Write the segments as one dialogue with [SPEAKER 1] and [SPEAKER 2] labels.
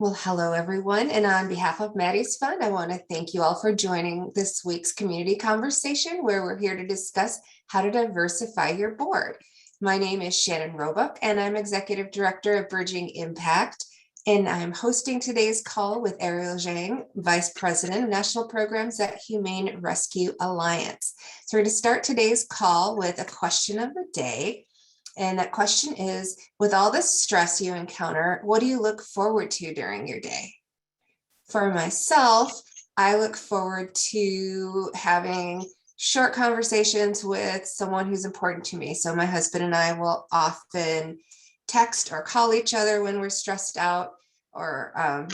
[SPEAKER 1] Well, hello everyone. And on behalf of Maddie's Fund, I want to thank you all for joining this week's community conversation where we're here to discuss how to diversify your board. My name is Shannon Roebuck and I'm Executive Director of Bridging Impact. And I'm hosting today's call with Ariel Zhang, Vice President of National Programs at Humane Rescue Alliance. So we're going to start today's call with a question of the day. And that question is, with all the stress you encounter, what do you look forward to during your day? For myself, I look forward to having short conversations with someone who's important to me. So my husband and I will often text or call each other when we're stressed out, or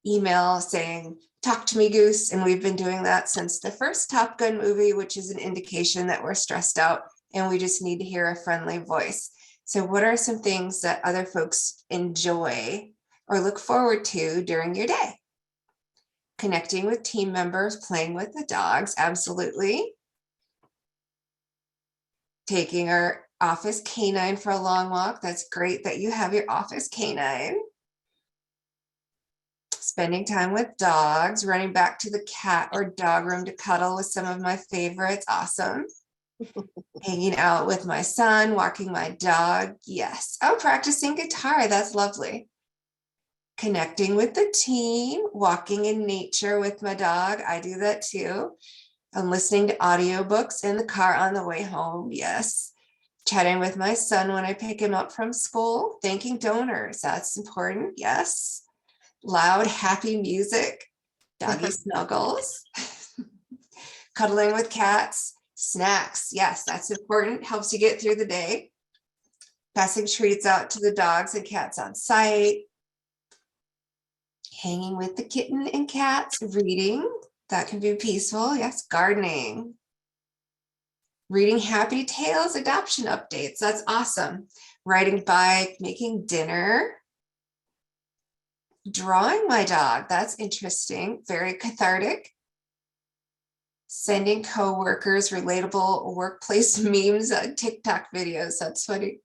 [SPEAKER 1] email saying, "Talk to me, Goose." And we've been doing that since the first Top Gun movie, which is an indication that we're stressed out and we just need to hear a friendly voice. So what are some things that other folks enjoy or look forward to during your day? Connecting with team members, playing with the dogs, absolutely. Taking our office canine for a long walk. That's great that you have your office canine. Spending time with dogs, running back to the cat or dog room to cuddle with some of my favorites. Awesome. Hanging out with my son, walking my dog. Yes. Oh, practicing guitar. That's lovely. Connecting with the team, walking in nature with my dog. I do that too. I'm listening to audiobooks in the car on the way home. Yes. Chatting with my son when I pick him up from school. Thanking donors. That's important. Yes. Loud, happy music. Doggy snuggles. Cuddling with cats. Snacks. Yes, that's important. Helps you get through the day. Passing treats out to the dogs and cats on site. Hanging with the kitten and cats. Reading. That can be peaceful. Yes. Gardening. Reading happy tales, adoption updates. That's awesome. Riding bike, making dinner. Drawing my dog. That's interesting. Very cathartic. Sending coworkers relatable workplace memes on TikTok videos. That's funny.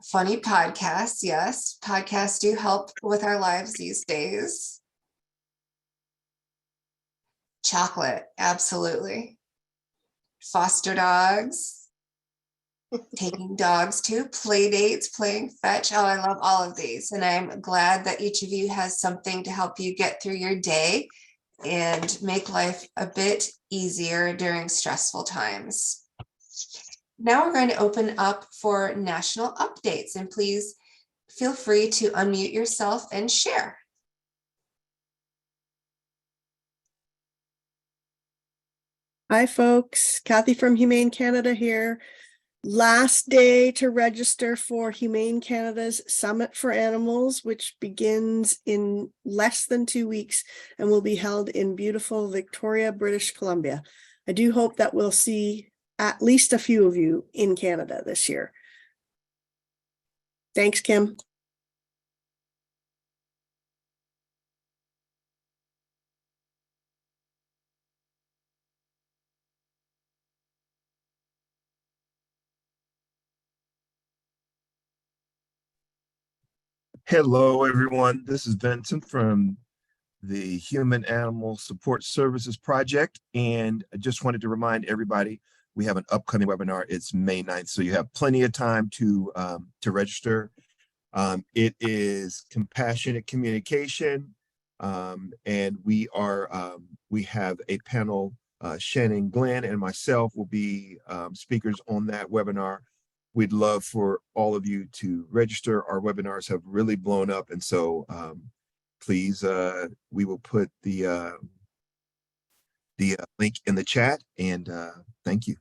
[SPEAKER 1] Funny podcasts. Yes, podcasts do help with our lives these days. Chocolate. Absolutely. Foster dogs. Taking dogs to play dates, playing fetch. Oh, I love all of these. And I'm glad that each of you has something to help you get through your day and make life a bit easier during stressful times. Now we're going to open up for national updates, and please feel free to unmute yourself and share.
[SPEAKER 2] Hi, folks. Kathy from Humane Canada here. Last day to register for Humane Canada's Summit for Animals, which begins in less than 2 weeks and will be held in beautiful Victoria, British Columbia. I do hope that we'll see at least a few of you in Canada this year. Thanks, Kim.
[SPEAKER 3] Hello, everyone. This is Vincent from the Human Animal Support Services Project. And I just wanted to remind everybody, we have an upcoming webinar. It's May 9th, so you have plenty of time to register. It is compassionate communication. And we have a panel, Shannon Glenn and myself will be speakers on that webinar. We'd love for all of you to register. Our webinars have really blown up. And so please, we will put the link in the chat, and thank you.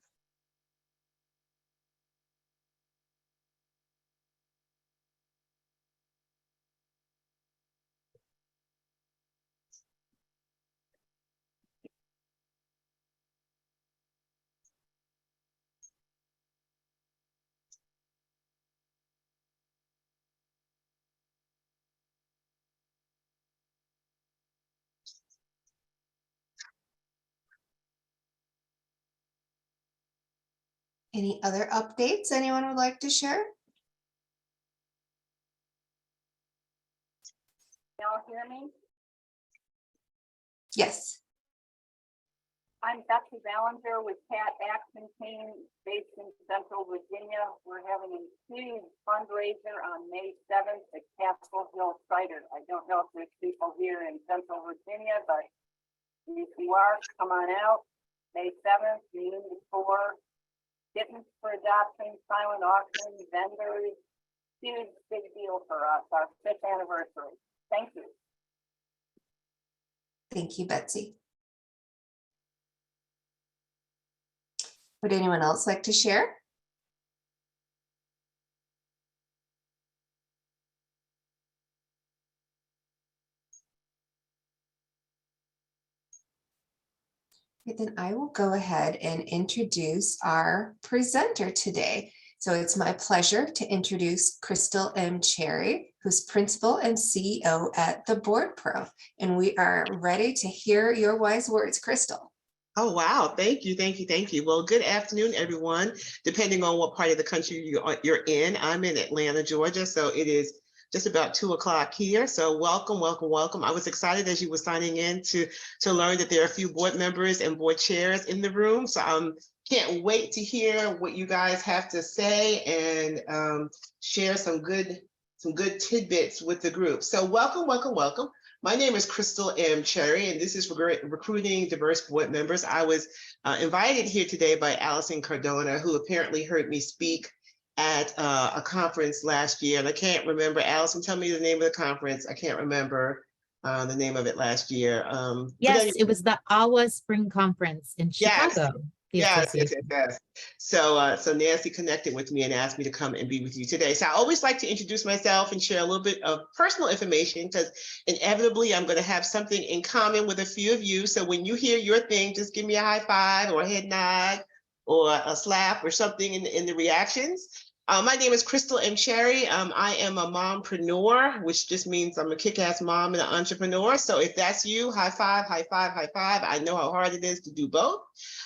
[SPEAKER 1] Any other updates anyone would like to share?
[SPEAKER 4] y'all hear me?
[SPEAKER 1] Yes.
[SPEAKER 4] I'm Betsy Ballinger with Cat Action Team based in Central Virginia. We're having a huge fundraiser on May 7th at Castle Hill Cider. I don't know if there's people here in Central Virginia, but if you are, come on out. May 7th, noon to 4. Kittens for adoption, silent auction, vendors. Huge, big deal for us, our 5th anniversary. Thank you.
[SPEAKER 1] Thank you, Betsy. Would anyone else like to share? Okay, then I will go ahead and introduce our presenter today. So it's my pleasure to introduce Christal M. Cherry, who's Principal and CEO at the Board Pro. And we are ready to hear your wise words, Christal.
[SPEAKER 5] Oh, wow. Thank you. Thank you. Thank you. Well, good afternoon, everyone. Depending on what part of the country you're in, I'm in Atlanta, Georgia. So it is just about 2 o'clock here. So welcome, welcome, welcome. I was excited as you were signing in to learn that there are a few board members and board chairs in the room. So I can't wait to hear what you guys have to say and share some good tidbits with the group. So welcome, welcome, welcome. My name is Christal M. Cherry, and this is Recruiting Diverse Board Members. I was invited here today by Allison Cardona, who apparently heard me speak at a conference last year. And I can't remember, Allison, tell me the name of the conference. I can't remember the name of it last year.
[SPEAKER 6] Yes,
[SPEAKER 5] anyway,
[SPEAKER 6] it was the AWA Spring Conference in
[SPEAKER 5] Yes.
[SPEAKER 6] Chicago.
[SPEAKER 5] Yes. So Nancy connected with me and asked me to come and be with you today. So I always like to introduce myself and share a little bit of personal information because inevitably I'm going to have something in common with a few of you. So when you hear your thing, just give me a high five or a head nod or a slap or something in the reactions. My name is Christal M. Cherry. I am a mompreneur, which just means I'm a kick-ass mom and an entrepreneur. So if that's you, high five, high five, high five. I know how hard it is to do both.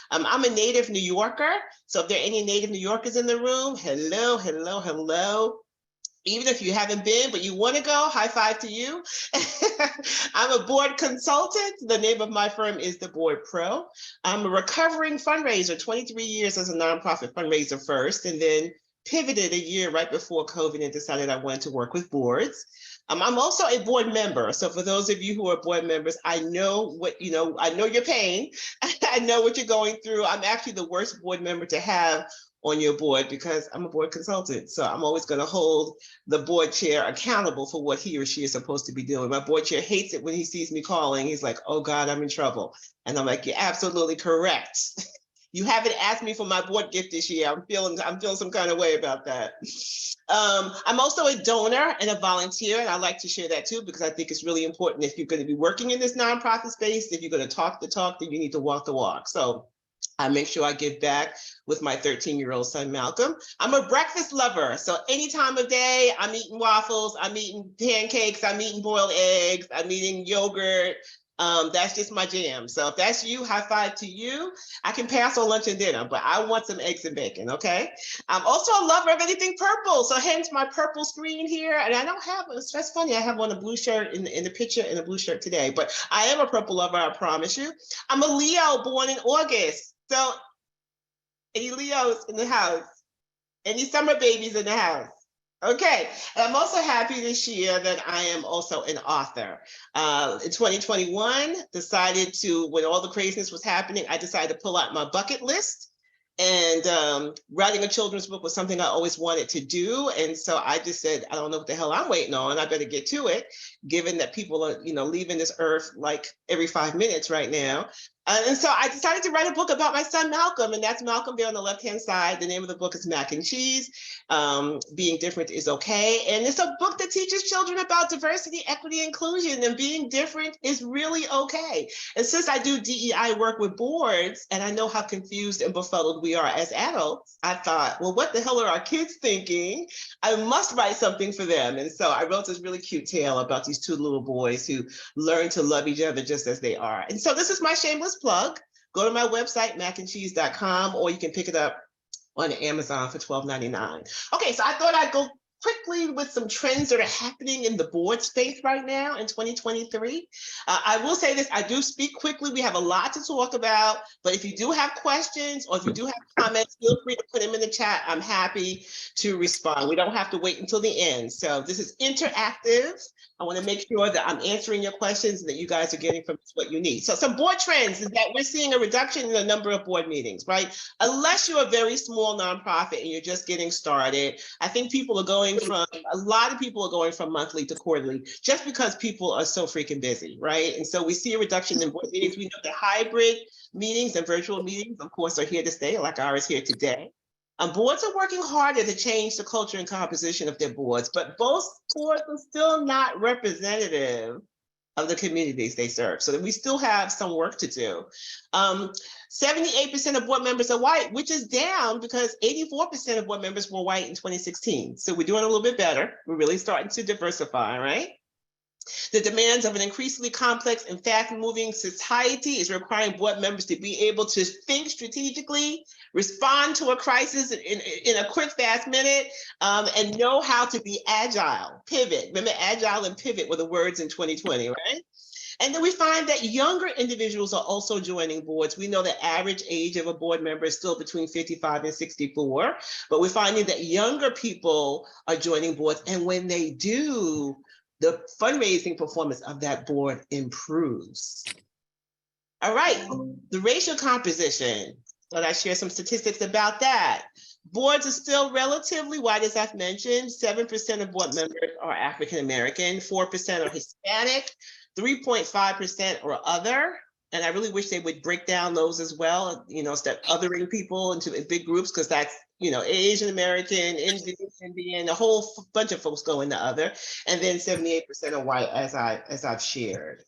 [SPEAKER 5] I'm a native New Yorker. So if there are any native New Yorkers in the room, hello, hello, hello. Even if you haven't been, but you want to go, high five to you. I'm a board consultant. The name of my firm is the Board Pro. I'm a recovering fundraiser, 23 years as a nonprofit fundraiser first, and then pivoted a year right before COVID and decided I wanted to work with boards. I'm also a board member. So for those of you who are board members, I know what, I know your pain. I know what you're going through. I'm actually the worst board member to have on your board because I'm a board consultant. So I'm always going to hold the board chair accountable for what he or she is supposed to be doing. My board chair hates it when he sees me calling. He's like, oh God, I'm in trouble. And I'm like, you're absolutely correct. You haven't asked me for my board gift this year. I'm feeling some kind of way about that. I'm also a donor and a volunteer, and I like to share that too, because I think it's really important if you're going to be working in this nonprofit space, if you're going to talk the talk, then you need to walk the walk. So I make sure I give back with my 13-year-old son, Malcolm. I'm a breakfast lover. So any time of day, I'm eating waffles, I'm eating pancakes, I'm eating boiled eggs, I'm eating yogurt. That's just my jam. So if that's you, high five to you. I can pass on lunch and dinner, but I want some eggs and bacon, okay? I'm also a lover of anything purple. So hence my purple screen here. And I don't have, that's funny, I have on a blue shirt in the picture and a blue shirt today, but I am a purple lover, I promise you. I'm a Leo born in August. So any Leos in the house? Any summer babies in the house? Okay, and I'm also happy this year that I am also an author. In 2021, when all the craziness was happening, I decided to pull out my bucket list. And writing a children's book was something I always wanted to do. And so I just said, I don't know what the hell I'm waiting on. I better get to it, given that people are, leaving this earth like every 5 minutes right now. And so I decided to write a book about my son, Malcolm, and that's Malcolm there on the left-hand side. The name of the book is Mac and Cheese, Being Different is Okay. And it's a book that teaches children about diversity, equity, inclusion, and being different is really okay. And since I do DEI work with boards, and I know how confused and befuddled we are as adults, I thought, well, what the hell are our kids thinking? I must write something for them. And so I wrote this really cute tale about these two little boys who learn to love each other just as they are. And so this is my shameless plug. Go to my website, macandcheese.com, or you can pick it up on Amazon for $12.99. Okay, so I thought I'd go quickly with some trends that are happening in the board space right now in 2023. I will say this, I do speak quickly. We have a lot to talk about, but if you do have questions or if you do have comments, feel free to put them in the chat. I'm happy to respond. We don't have to wait until the end. So this is interactive. I want to make sure that I'm answering your questions and that you guys are getting from what you need. So some board trends is that we're seeing a reduction in the number of board meetings, right? Unless you're a very small nonprofit and you're just getting started, I think people are going from, a lot of people are going from monthly to quarterly just because people are so freaking busy, right? And so we see a reduction in board meetings. We know that hybrid meetings and virtual meetings, of course, are here to stay, like ours here today. Boards are working harder to change the culture and composition of their boards, but both boards are still not representative of the communities they serve. So that we still have some work to do. 78% of board members are white, which is down because 84% of board members were white in 2016. So we're doing a little bit better. We're really starting to diversify, right? The demands of an increasingly complex and fast-moving society is requiring board members to be able to think strategically, respond to a crisis in a quick, fast minute, and know how to be agile, pivot. Remember, agile and pivot were the words in 2020, right? And then we find that younger individuals are also joining boards. We know the average age of a board member is still between 55 and 64, but we're finding that younger people are joining boards. And when they do, the fundraising performance of that board improves. All right, the racial composition. Thought I'd share some statistics about that. Boards are still relatively white, as I've mentioned. 7% of board members are African American, 4% are Hispanic, 3.5% are other. And I really wish they would break down those as well, you know, instead of othering people into big groups, because that's, you know, Asian American, Indian, a whole bunch of folks go into other. And then 78% are white, as I've shared.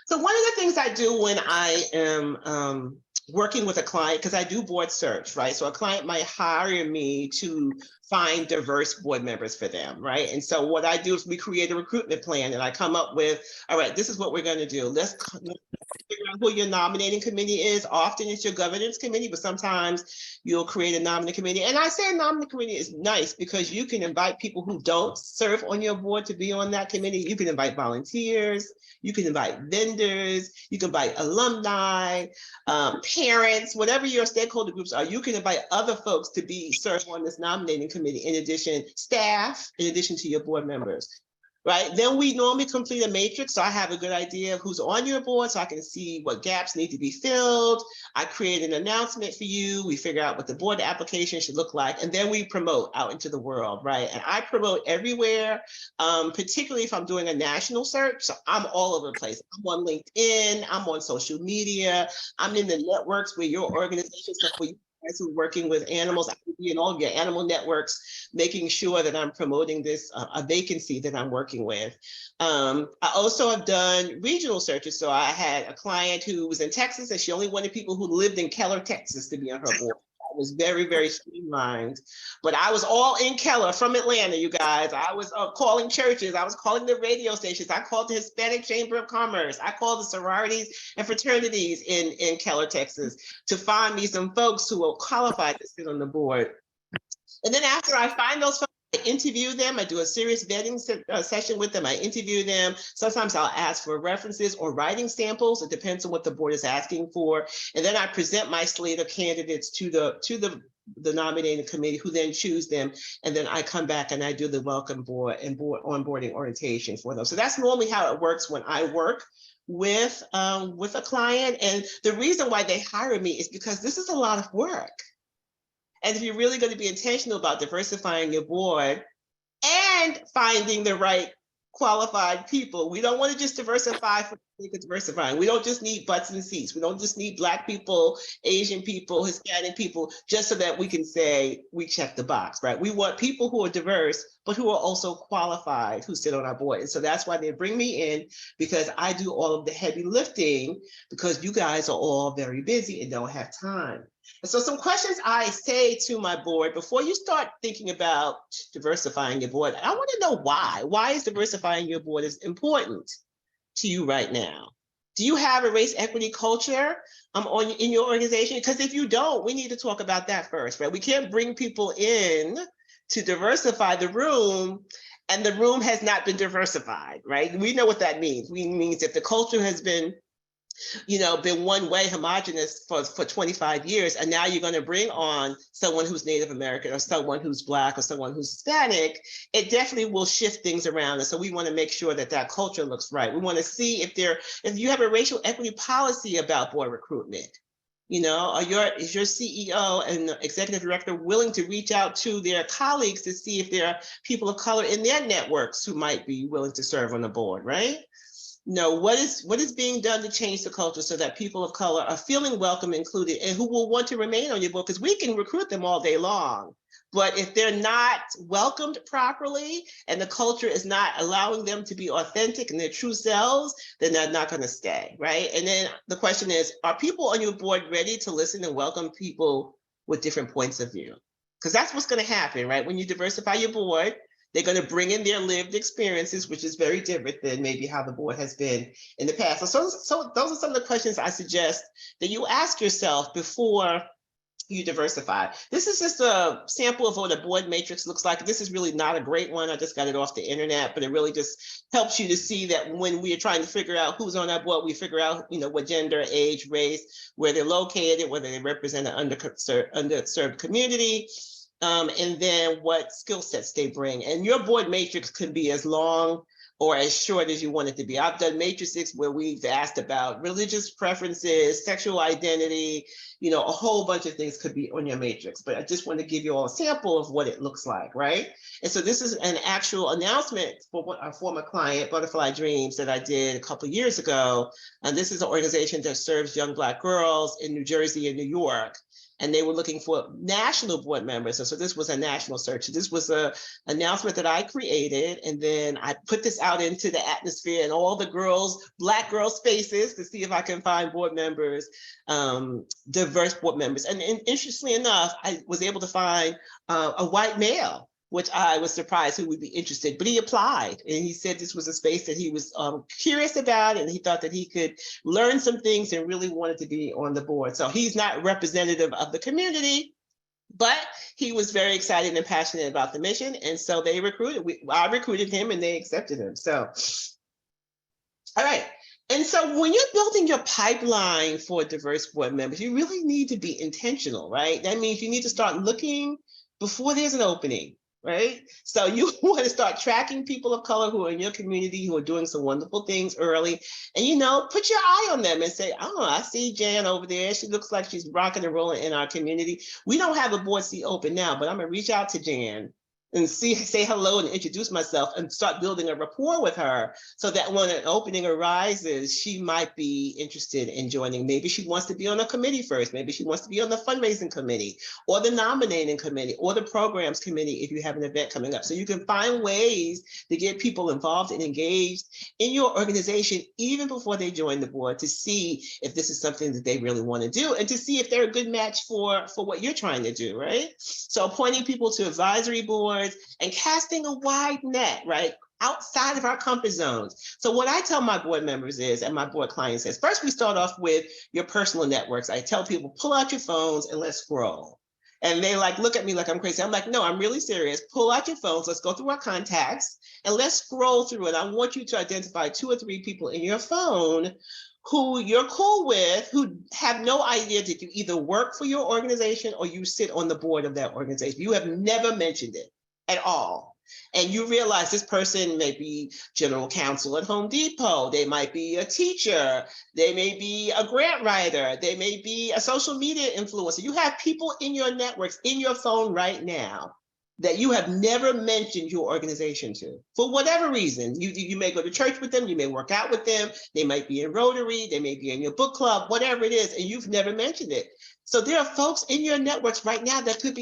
[SPEAKER 5] So one of the things I do when I am working with a client, because I do board search, right? So a client might hire me to find diverse board members for them, right? And so what I do is we create a recruitment plan and I come up with, all right, this is what we're going to do. Let's figure out who your nominating committee is. Often it's your governance committee, but sometimes you'll create a nominating committee. And I say a nominating committee is nice because you can invite people who don't serve on your board to be on that committee. You can invite volunteers, you can invite vendors, you can invite alumni, parents, whatever your stakeholder groups are, you can invite other folks to be served on this nominating committee, in addition, staff, in addition to your board members. Right, then we normally complete a matrix. So I have a good idea of who's on your board so I can see what gaps need to be filled. I create an announcement for you. We figure out what the board application should look like. And then we promote out into the world, right? And I promote everywhere, particularly if I'm doing a national search. So I'm all over the place. I'm on LinkedIn, I'm on social media, I'm in the networks where your organization, so for you guys who are working with animals, I can be in all of your animal networks, making sure that I'm promoting this, a vacancy that I'm working with. I also have done regional searches. So I had a client who was in Texas and she only wanted people who lived in Keller, Texas to be on her board. It was very, very streamlined, but I was all in Keller from Atlanta, you guys. I was calling churches. I was calling the radio stations. I called the Hispanic Chamber of Commerce. I called the sororities and fraternities in Keller, Texas, to find me some folks who are qualified to sit on the board. And then after I find those folks, I interview them. I do a serious vetting session with them. I interview them. Sometimes I'll ask for references or writing samples. It depends on what the board is asking for. And then I present my slate of candidates to the nominating committee, who then choose them. And then I come back and I do the welcome board and onboarding orientation for them. So that's normally how it works when I work with a client. And the reason why they hire me is because this is a lot of work. And if you're really going to be intentional about diversifying your board and finding the right qualified people, we don't want to just diversify for the sake of diversifying. We don't just need butts and seats. We don't just need Black people, Asian people, Hispanic people, just so that we can say we check the box, right? We want people who are diverse, but who are also qualified, who sit on our board. And so that's why they bring me in, because I do all of the heavy lifting, because you guys are all very busy and don't have time. And so some questions I say to my board before you start thinking about diversifying your board, I want to know why. Why is diversifying your board is important to you right now? Do you have a race equity culture in your organization? Because if you don't, we need to talk about that first, right? We can't bring people in to diversify the room, and the room has not been diversified, right? We know what that means. We means if the culture has been, been one way, homogenous for 25 years, and now you're going to bring on someone who's Native American or someone who's Black or someone who's Hispanic, it definitely will shift things around. And so we want to make sure that that culture looks right. We want to see if you have a racial equity policy about board recruitment. Is your CEO and executive director willing to reach out to their colleagues to see if there are people of color in their networks who might be willing to serve on the board, right? What is being done to change the culture so that people of color are feeling welcome, included, and who will want to remain on your board? Because we can recruit them all day long, but if they're not welcomed properly and the culture is not allowing them to be authentic and their true selves, then they're not going to stay, right? And then the question is, are people on your board ready to listen and welcome people with different points of view? Because that's what's going to happen, right? When you diversify your board, they're going to bring in their lived experiences, which is very different than maybe how the board has been in the past. So those are some of the questions I suggest that you ask yourself before you diversify. This is just a sample of what a board matrix looks like. This is really not a great one. I just got it off the internet, but it really just helps you to see that when we are trying to figure out who's on our board, we figure out, what gender, age, race, where they're located, whether they represent an underserved community. And then what skill sets they bring. And your board matrix can be as long or as short as you want it to be. I've done matrices where we've asked about religious preferences, sexual identity, a whole bunch of things could be on your matrix. But I just want to give you all a sample of what it looks like, right? And so this is an actual announcement for a former client, Butterfly Dreams, that I did a couple of years ago. And this is an organization that serves young Black girls in New Jersey and New York. And they were looking for national board members. And so this was a national search. This was an announcement that I created. And then I put this out into the atmosphere and all the Black girl spaces to see if I can find board members, diverse board members. And interestingly enough, I was able to find a white male, which I was surprised who would be interested, but he applied and he said this was a space that he was curious about and he thought that he could learn some things and really wanted to be on the board. So he's not representative of the community, but he was very excited and passionate about the mission. And so I recruited him and they accepted him. So, all right. And so when you're building your pipeline for diverse board members, you really need to be intentional, right? That means you need to start looking before there's an opening. Right? So you want to start tracking people of color who are in your community, who are doing some wonderful things early, and, put your eye on them and say, oh, I see Jan over there. She looks like she's rocking and rolling in our community. We don't have a board seat open now, but I'm going to reach out to Jan and say hello and introduce myself and start building a rapport with her so that when an opening arises, she might be interested in joining. Maybe she wants to be on a committee first. Maybe she wants to be on the fundraising committee or the nominating committee or the programs committee if you have an event coming up. So you can find ways to get people involved and engaged in your organization even before they join the board to see if this is something that they really want to do and to see if they're a good match for what you're trying to do, right? So appointing people to advisory boards and casting a wide net, right? Outside of our comfort zones. So what I tell my board members is, and my board clients is, first we start off with your personal networks. I tell people, pull out your phones and let's scroll. And they look at me like I'm crazy. I'm like, no, I'm really serious. Pull out your phones. Let's go through our contacts and let's scroll through it. I want you to identify 2 or 3 people in your phone who you're cool with, who have no idea that you either work for your organization or you sit on the board of that organization. You have never mentioned it at all. And you realize this person may be general counsel at Home Depot. They might be a teacher. They may be a grant writer. They may be a social media influencer. You have people in your networks, in your phone right now that you have never mentioned your organization to. For whatever reason, you may go to church with them, you may work out with them, they might be in Rotary, they may be in your book club, whatever it is, and you've never mentioned it. So there are folks in your networks right now that could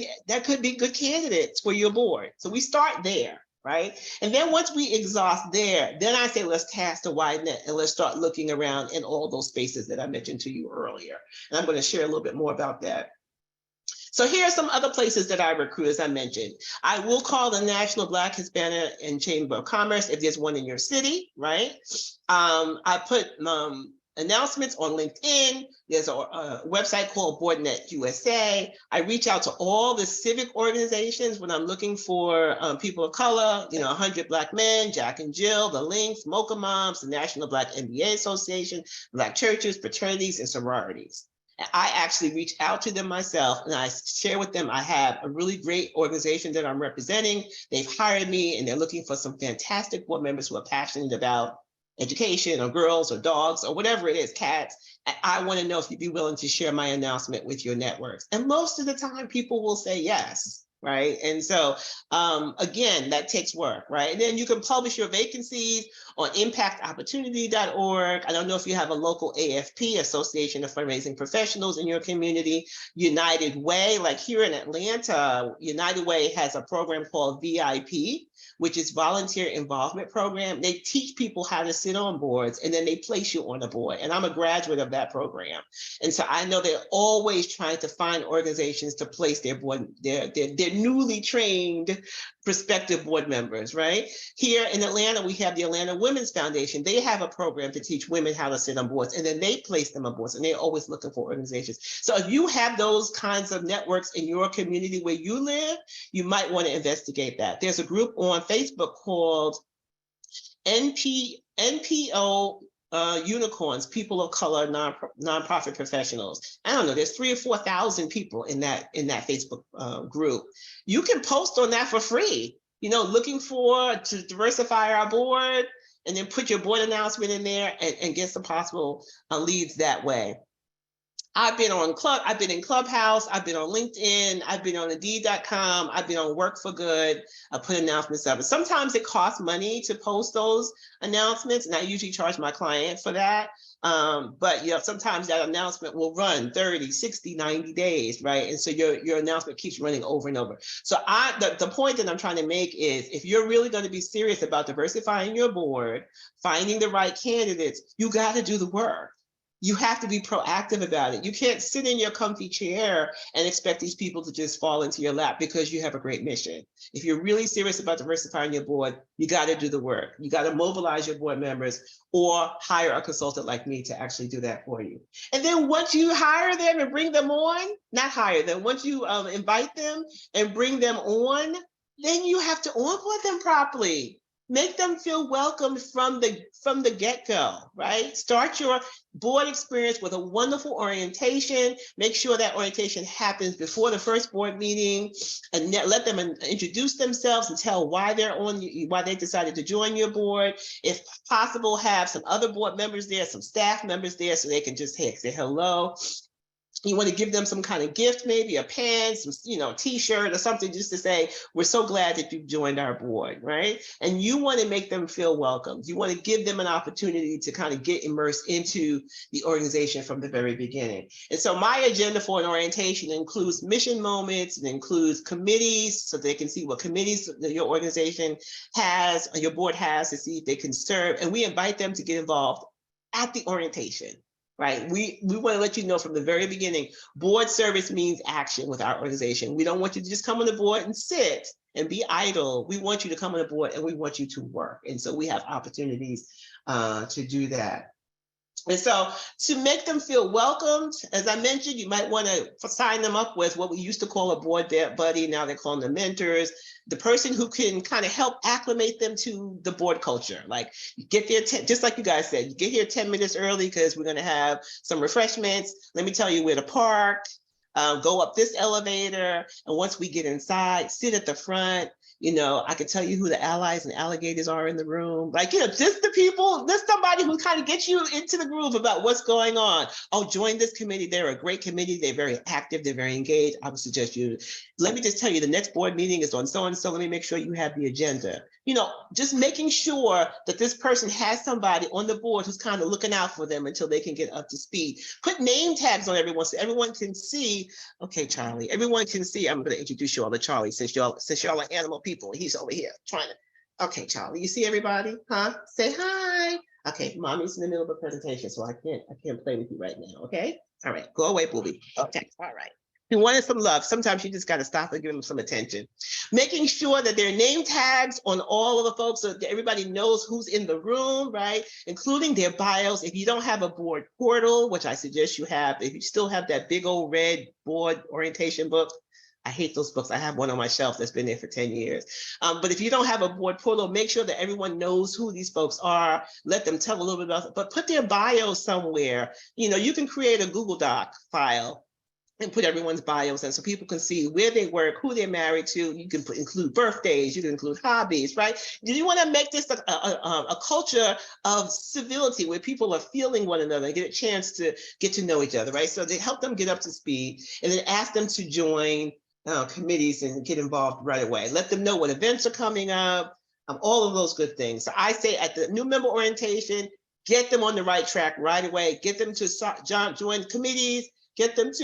[SPEAKER 5] be good candidates for your board. So we start there, right? And then once we exhaust there, then I say, let's cast a wide net and let's start looking around in all those spaces that I mentioned to you earlier. And I'm going to share a little bit more about that. So here are some other places that I recruit, as I mentioned. I will call the National Black, Hispanic, and Chamber of Commerce if there's one in your city, right? I put announcements on LinkedIn. There's a website called BoardNet USA. I reach out to all the civic organizations when I'm looking for people of color, 100 Black Men, Jack and Jill, the Links, Mocha Moms, the National Black MBA Association, Black churches, fraternities, and sororities. I actually reach out to them myself and I share with them I have a really great organization that I'm representing. They've hired me and they're looking for some fantastic board members who are passionate about education or girls or dogs or whatever it is, cats. I want to know if you'd be willing to share my announcement with your networks. And most of the time people will say yes, right? And so again, that takes work, right? And then you can publish your vacancies on impactopportunity.org. I don't know if you have a local AFP, Association of Fundraising Professionals, in your community. United Way, like here in Atlanta, United Way has a program called VIP, which is Volunteer Involvement Program. They teach people how to sit on boards and then they place you on a board. And I'm a graduate of that program. And so I know they're always trying to find organizations to place their board, their newly trained prospective board members, right? Here in Atlanta, we have the Atlanta Women's Foundation. They have a program to teach women how to sit on boards, and then they place them on boards, and they're always looking for organizations. So if you have those kinds of networks in your community where you live, you might want to investigate that. There's a group on Facebook called NPO Unicorns, People of Color, Nonprofit Professionals. I don't know, there's 3,000 or 4,000 people in that Facebook group. You can post on that for free, looking to diversify our board, and then put your board announcement in there and get some possible leads that way. I've been in Clubhouse, I've been on LinkedIn, I've been on Indeed.com, I've been on Work for Good. I put announcements up. Sometimes it costs money to post those announcements, and I usually charge my client for that. But sometimes that announcement will run 30, 60, 90 days, right? And so your announcement keeps running over and over. So the point that I'm trying to make is, if you're really going to be serious about diversifying your board, finding the right candidates, you got to do the work. You have to be proactive about it. You can't sit in your comfy chair and expect these people to just fall into your lap because you have a great mission. If you're really serious about diversifying your board, you got to do the work. You got to mobilize your board members or hire a consultant like me to actually do that for you. And then once you hire them and bring them on, not hire them, once you invite them and bring them on, then you have to onboard them properly. Make them feel welcome from the get-go, right? Start your board experience with a wonderful orientation. Make sure that orientation happens before the first board meeting, and let them introduce themselves and tell why they decided to join your board. If possible, have some other board members there, some staff members there, so they can just say hello. You want to give them some kind of gift, maybe a pen, some, t-shirt or something, just to say, we're so glad that you've joined our board, right? And you want to make them feel welcome. You want to give them an opportunity to kind of get immersed into the organization from the very beginning. And so my agenda for an orientation includes mission moments, it includes committees, so they can see what committees your organization has, or your board has, to see if they can serve. And we invite them to get involved at the orientation. Right. We want to let you know from the very beginning, board service means action with our organization. We don't want you to just come on the board and sit and be idle. We want you to come on the board and we want you to work. And so we have opportunities to do that. And so to make them feel welcomed, as I mentioned, you might want to sign them up with what we used to call a board buddy. Now they're calling them mentors, the person who can kind of help acclimate them to the board culture. Like, you get there, just like you guys said, you get here 10 minutes early because we're going to have some refreshments. Let me tell you where to park, go up this elevator. And once we get inside, sit at the front. I could tell you who the allies and alligators are in the room. Just the people, just somebody who kind of gets you into the groove about what's going on. Oh, join this committee. They're a great committee. They're very active. They're very engaged. I would suggest let me just tell you, the next board meeting is on so-and-so. Let me make sure you have the agenda. Just making sure that this person has somebody on the board who's kind of looking out for them until they can get up to speed. Put name tags on everyone so everyone can see, okay, Charlie, everyone can see. I'm going to introduce you all to Charlie since y'all are animal people. He's over here trying to, okay, Charlie, you see everybody? Huh? Say hi. Okay, mommy's in the middle of a presentation, so I can't play with you right now, okay? All right, go away, booby. Okay, all right. You wanted some love. Sometimes you just got to stop and give them some attention. Making sure that there are name tags on all of the folks so that everybody knows who's in the room, right? Including their bios. If you don't have a board portal, which I suggest you have, if you still have that big old red board orientation book, I hate those books. I have one on my shelf that's been there for 10 years. But if you don't have a board portal, make sure that everyone knows who these folks are. Let them tell a little bit about it, but put their bio somewhere. You know, you can create a Google Doc file and put everyone's bios in so people can see where they work, who they're married to. You can include birthdays, you can include hobbies, right? Do you want to make this a culture of civility where people are feeling one another and get a chance to get to know each other, right? So they help them get up to speed and then ask them to join committees and get involved right away. Let them know what events are coming up, all of those good things. So I say at the new member orientation, get them on the right track right away. Get them to join committees. Get them to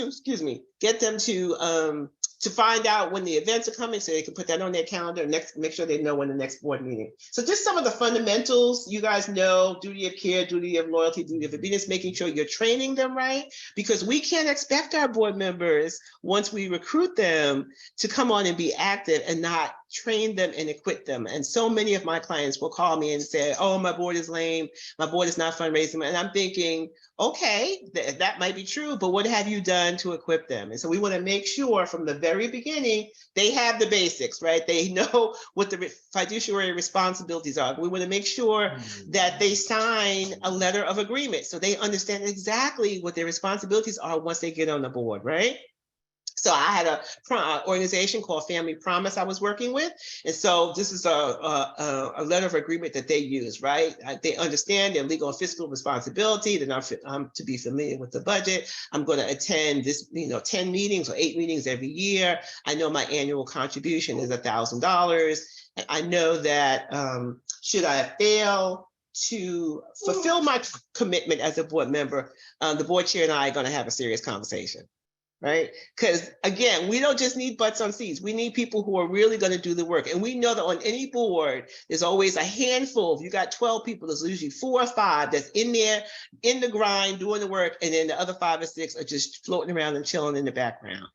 [SPEAKER 5] find out when the events are coming so they can put that on their calendar and make sure they know when the next board meeting. So just some of the fundamentals, you guys know, duty of care, duty of loyalty, duty of obedience, making sure you're training them right, because we can't expect our board members, once we recruit them, to come on and be active and not train them and equip them. And so many of my clients will call me and say, oh, my board is lame, my board is not fundraising. And I'm thinking, okay, that might be true, but what have you done to equip them? And so we want to make sure from the very beginning, they have the basics, right? They know what the fiduciary responsibilities are. We want to make sure that they sign a letter of agreement so they understand exactly what their responsibilities are once they get on the board, right? So I had a organization called Family Promise I was working with. And so this is a letter of agreement that they use, right? They understand their legal and fiscal responsibility, that I'm to be familiar with the budget. I'm going to attend this, 10 meetings or 8 meetings every year. I know my annual contribution is $1,000. And I know that should I fail to fulfill my commitment as a board member, the board chair and I are going to have a serious conversation. Right? Because again, we don't just need butts on seats. We need people who are really going to do the work. And we know that on any board, there's always a handful. If you got 12 people, there's usually 4 or 5 that's in there, in the grind, doing the work. And then the other 5 or 6 are just floating around and chilling in the background.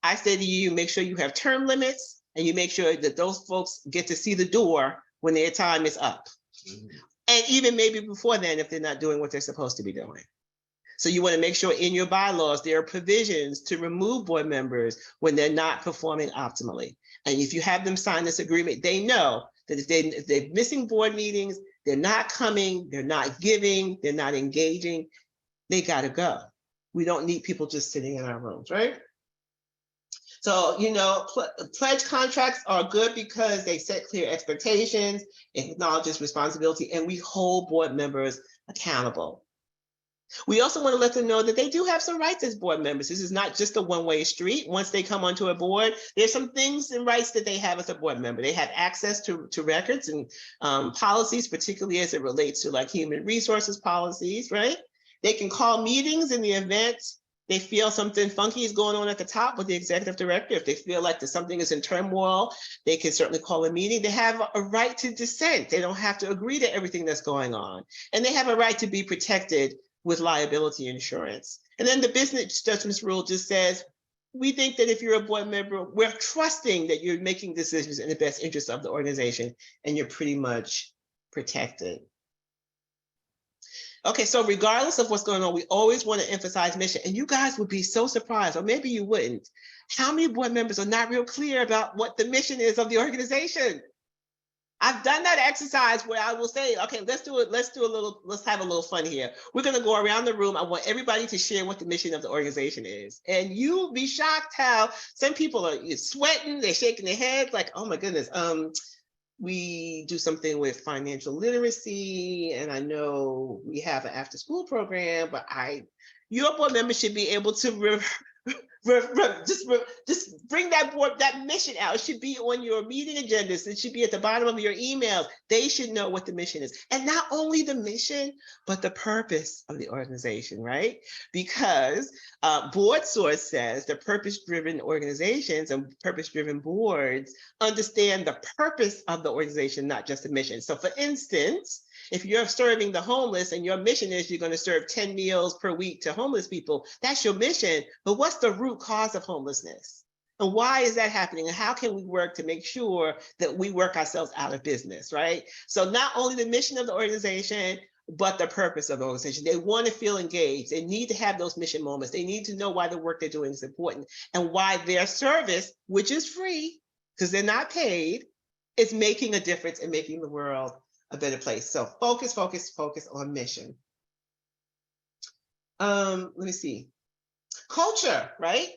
[SPEAKER 5] I say to you, make sure you have term limits and you make sure that those folks get to see the door when their time is up. And even maybe before then, if they're not doing what they're supposed to be doing. So you want to make sure in your bylaws, there are provisions to remove board members when they're not performing optimally. And if you have them sign this agreement, they know that if they're missing board meetings, they're not coming, they're not giving, they're not engaging, they got to go. We don't need people just sitting in our rooms, right? So, pledge contracts are good because they set clear expectations, acknowledges responsibility, and we hold board members accountable. We also want to let them know that they do have some rights as board members. This is not just a one-way street. Once they come onto a board, there's some things and rights that they have as a board member. They have access to records and policies, particularly as it relates to like human resources policies, right? They can call meetings in the event they feel something funky is going on at the top with the executive director. If they feel like something is in turmoil, they can certainly call a meeting. They have a right to dissent. They don't have to agree to everything that's going on. And they have a right to be protected with liability insurance. And then the business judgments rule just says, we think that if you're a board member, we're trusting that you're making decisions in the best interest of the organization and you're pretty much protected. Okay, so regardless of what's going on, we always want to emphasize mission. And you guys would be so surprised, or maybe you wouldn't, how many board members are not real clear about what the mission is of the organization. I've done that exercise where I will say, okay, let's have a little fun here. We're going to go around the room. I want everybody to share what the mission of the organization is. And you'll be shocked how some people are sweating, they're shaking their heads like, oh my goodness, we do something with financial literacy, and I know we have an after school program, but your board members should be able to just bring that mission out. It should be on your meeting agendas. It should be at the bottom of your emails. They should know what the mission is. And not only the mission, but the purpose of the organization, right? Because Board Source says that purpose-driven organizations and purpose-driven boards understand the purpose of the organization, not just the mission. So for instance, if you're serving the homeless and your mission is you're going to serve 10 meals per week to homeless people, that's your mission. But what's the root root cause of homelessness? And why is that happening? And how can we work to make sure that we work ourselves out of business, right? So not only the mission of the organization, but the purpose of the organization. They want to feel engaged. They need to have those mission moments. They need to know why the work they're doing is important and why their service, which is free because they're not paid, is making a difference and making the world a better place. So focus, focus, focus on mission. Let me see. Culture, right?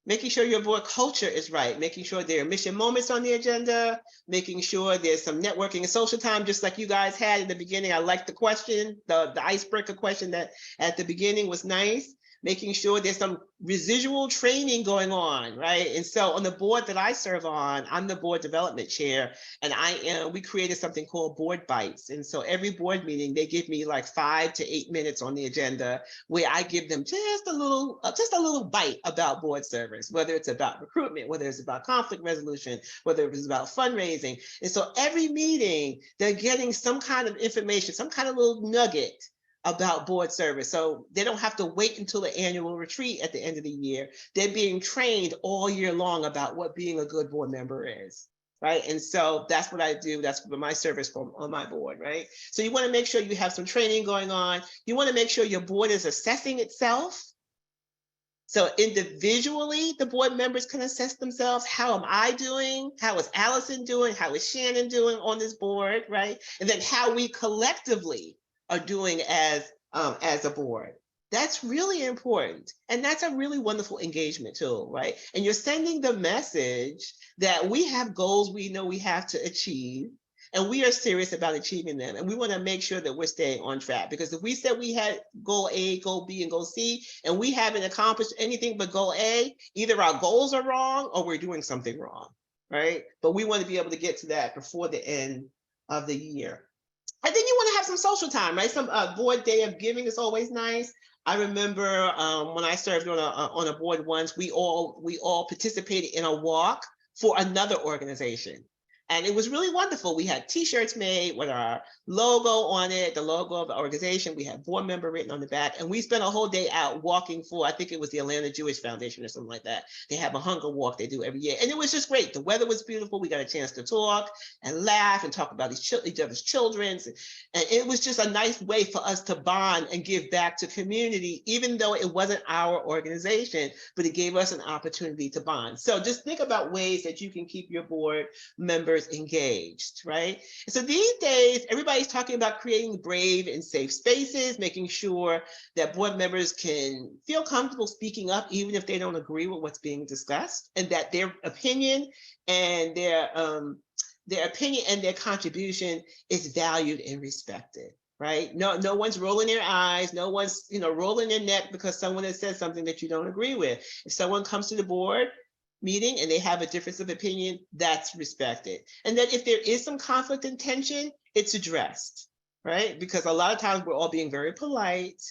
[SPEAKER 5] Making sure your board culture is right, making sure there are mission moments on the agenda, making sure there's some networking and social time, just like you guys had in the beginning. I liked the question, the icebreaker question that at the beginning was nice. Making sure there's some residual training going on, right? And so on the board that I serve on, I'm the board development chair, and we created something called Board Bites. And so every board meeting, they give me like 5 to 8 minutes on the agenda where I give them just a little bite about board service, whether it's about recruitment, whether it's about conflict resolution, whether it's about fundraising. And so every meeting, they're getting some kind of information, some kind of little nugget about board service. So they don't have to wait until the annual retreat at the end of the year. They're being trained all year long about what being a good board member is, right? And so that's what I do. That's my service on my board, right? So you want to make sure you have some training going on. You want to make sure your board is assessing itself. So individually, the board members can assess themselves. How am I doing? How is Allison doing? How is Shannon doing on this board, right? And then how we collectively are doing as a board. That's really important. And that's a really wonderful engagement tool, right? And you're sending the message that we have goals we know we have to achieve, and we are serious about achieving them. And we want to make sure that we're staying on track, because if we said we had goal A, goal B, and goal C, and we haven't accomplished anything but goal A, either our goals are wrong or we're doing something wrong, right? But we want to be able to get to that before the end of the year. And then you want to have some social time, right? Some board day of giving is always nice. I remember when I served on a board once, we all participated in a walk for another organization. And it was really wonderful. We had T-shirts made with our logo on it, the logo of the organization. We had board member written on the back. And we spent a whole day out walking for, I think it was the Atlanta Jewish Foundation or something like that. They have a hunger walk they do every year. And it was just great. The weather was beautiful. We got a chance to talk and laugh and talk about each other's children. And it was just a nice way for us to bond and give back to community, even though it wasn't our organization, but it gave us an opportunity to bond. So just think about ways that you can keep your board members engaged, right? So these days, everybody's talking about creating brave and safe spaces, making sure that board members can feel comfortable speaking up, even if they don't agree with what's being discussed, and that their opinion and their contribution is valued and respected. Right? No one's rolling their eyes. No one's, rolling their neck because someone has said something that you don't agree with. If someone comes to the board meeting and they have a difference of opinion, that's respected. And then if there is some conflict and tension, it's addressed, right? Because a lot of times we're all being very polite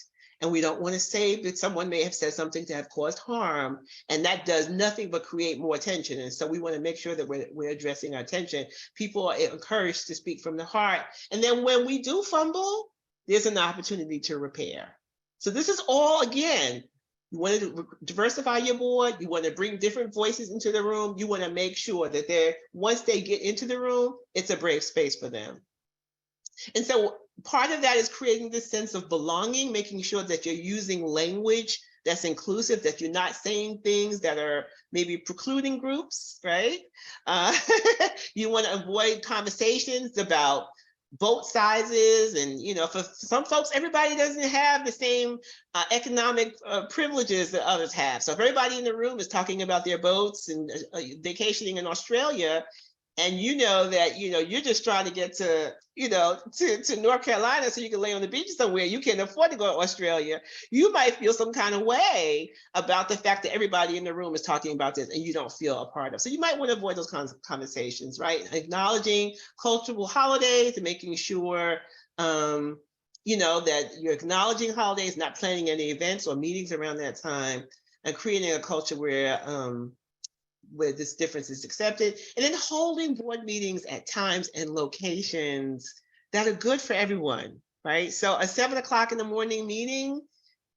[SPEAKER 5] and we don't want to say that someone may have said something to have caused harm, and that does nothing but create more tension. And so we want to make sure that we're addressing our tension. People are encouraged to speak from the heart. And then when we do fumble, there's an opportunity to repair. So this is all, again, you want to diversify your board. You want to bring different voices into the room. You want to make sure that once they get into the room, it's a brave space for them. And so part of that is creating this sense of belonging, making sure that you're using language that's inclusive, that you're not saying things that are maybe precluding groups, right? You want to avoid conversations about boat sizes, and for some folks, everybody doesn't have the same economic privileges that others have. So if everybody in the room is talking about their boats and vacationing in Australia, and that you're just trying to get to to North Carolina so you can lay on the beach somewhere, you can't afford to go to Australia, you might feel some kind of way about the fact that everybody in the room is talking about this and you don't feel a part of. So you might want to avoid those kinds of conversations, right? Acknowledging cultural holidays and making sure that you're acknowledging holidays, not planning any events or meetings around that time, and creating a culture where this difference is accepted, and then holding board meetings at times and locations that are good for everyone, right? So a 7 o'clock in the morning meeting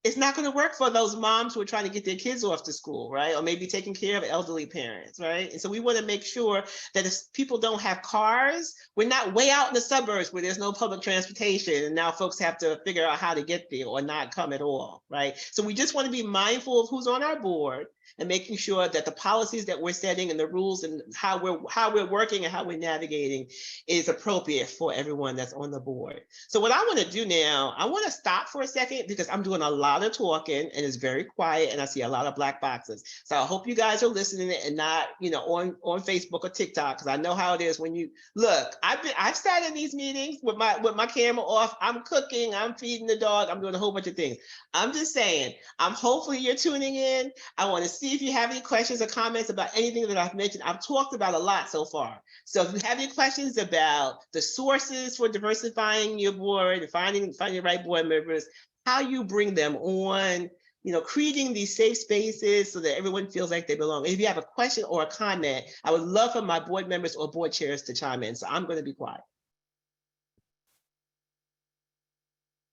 [SPEAKER 5] it's not going to work for those moms who are trying to get their kids off to school, right? Or maybe taking care of elderly parents, right? And so we want to make sure that if people don't have cars, we're not way out in the suburbs where there's no public transportation and now folks have to figure out how to get there or not come at all, right? So we just want to be mindful of who's on our board and making sure that the policies that we're setting and the rules and how we're working and how we're navigating is appropriate for everyone that's on the board. So what I want to do now, I want to stop for a second because I'm doing a lot of talking and it's very quiet and I see a lot of black boxes. So I hope you guys are listening and not, on Facebook or TikTok, because I know how it is when you look. I've sat in these meetings with my camera off. I'm cooking, I'm feeding the dog, I'm doing a whole bunch of things. I'm just saying, hopefully you're tuning in. I want to see if you have any questions or comments about anything that I've mentioned. I've talked about a lot so far. So if you have any questions about the sources for diversifying your board and finding the right board members, how you bring them on, creating these safe spaces so that everyone feels like they belong. If you have a question or a comment, I would love for my board members or board chairs to chime in. So I'm going to be quiet.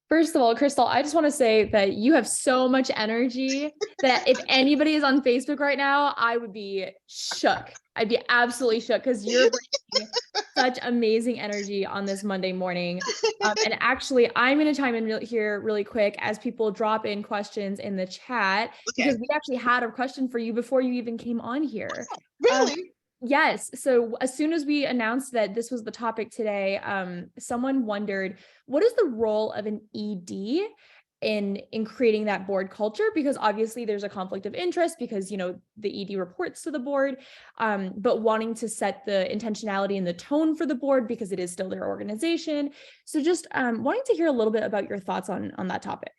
[SPEAKER 7] First of all, Christal, I just want to say that you have so much energy that if anybody is on Facebook right now, I would be shook. I'd be absolutely shook because you're bringing such amazing energy on this Monday morning. And actually, I'm going to chime in here really quick as people drop in questions in the chat, because we actually had a question for you before you even came on here.
[SPEAKER 5] Really?
[SPEAKER 7] Yes. So as soon as we announced that this was the topic today, someone wondered, what is the role of an ED in creating that board culture? Because obviously there's a conflict of interest because, the ED reports to the board, but wanting to set the intentionality and the tone for the board because it is still their organization. So just wanting to hear a little bit about your thoughts on that topic.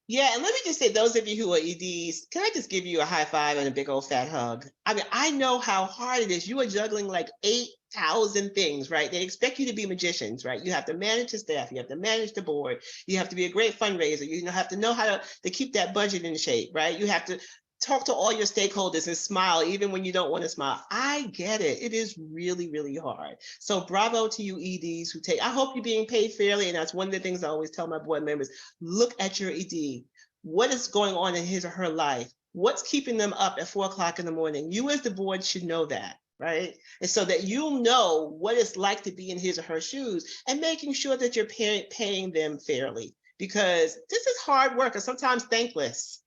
[SPEAKER 5] Yeah, and let me just say, those of you who are EDs, can I just give you a high five and a big old fat hug? I mean, I know how hard it is. You are juggling like 8,000 things, right? They expect you to be magicians, right? You have to manage the staff, you have to manage the board, you have to be a great fundraiser, you have to know how to keep that budget in shape, right? You have to talk to all your stakeholders and smile even when you don't want to smile. I get it. It is really, really hard. So bravo to you EDs who I hope you're being paid fairly. And that's one of the things I always tell my board members, look at your ED. What is going on in his or her life? What's keeping them up at 4 o'clock in the morning? You as the board should know that, right? And so that you'll know what it's like to be in his or her shoes and making sure that you're paying them fairly, because this is hard work and sometimes thankless.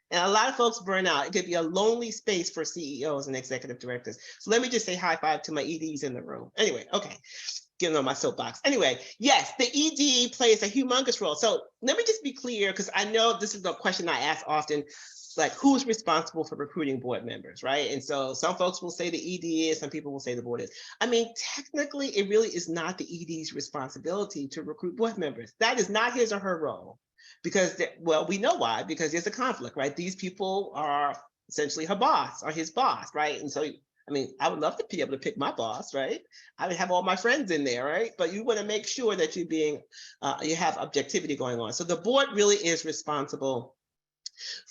[SPEAKER 5] And a lot of folks burn out. It could be a lonely space for CEOs and executive directors. So let me just say high five to my EDs in the room. Anyway, okay, getting on my soapbox. Anyway, yes, the ED plays a humongous role. So let me just be clear, because I know this is a question I ask often, like who's responsible for recruiting board members, right? And so some folks will say the ED is, some people will say the board is. I mean, technically, it really is not the ED's responsibility to recruit board members. That is not his or her role. Because, we know why, because there's a conflict, right? These people are essentially her boss or his boss, right? And so, I mean, I would love to be able to pick my boss, right? I would have all my friends in there, right? But you want to make sure that you have objectivity going on. So the board really is responsible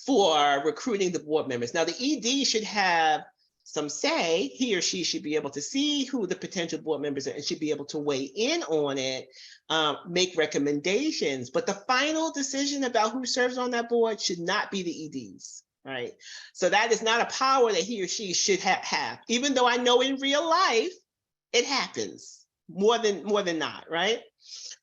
[SPEAKER 5] for recruiting the board members. Now, the ED should have some say. He or she should be able to see who the potential board members are and should be able to weigh in on it, make recommendations. But the final decision about who serves on that board should not be the EDs, right? So that is not a power that he or she should have, even though I know in real life it happens more than not, right?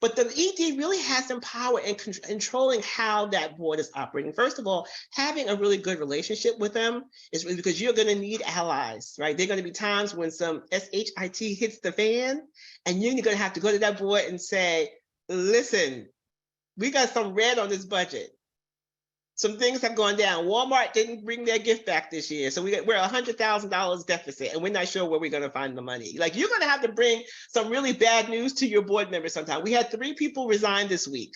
[SPEAKER 5] But the ED really has some power in controlling how that board is operating. First of all, having a really good relationship with them is really because you're going to need allies, right? There are going to be times when some SHIT hits the fan, and you're going to have to go to that board and say, listen, we got some red on this budget. Some things have gone down. Walmart didn't bring their gift back this year. So we're $100,000 deficit and we're not sure where we're going to find the money. Like, you're going to have to bring some really bad news to your board members sometime. We had 3 people resign this week.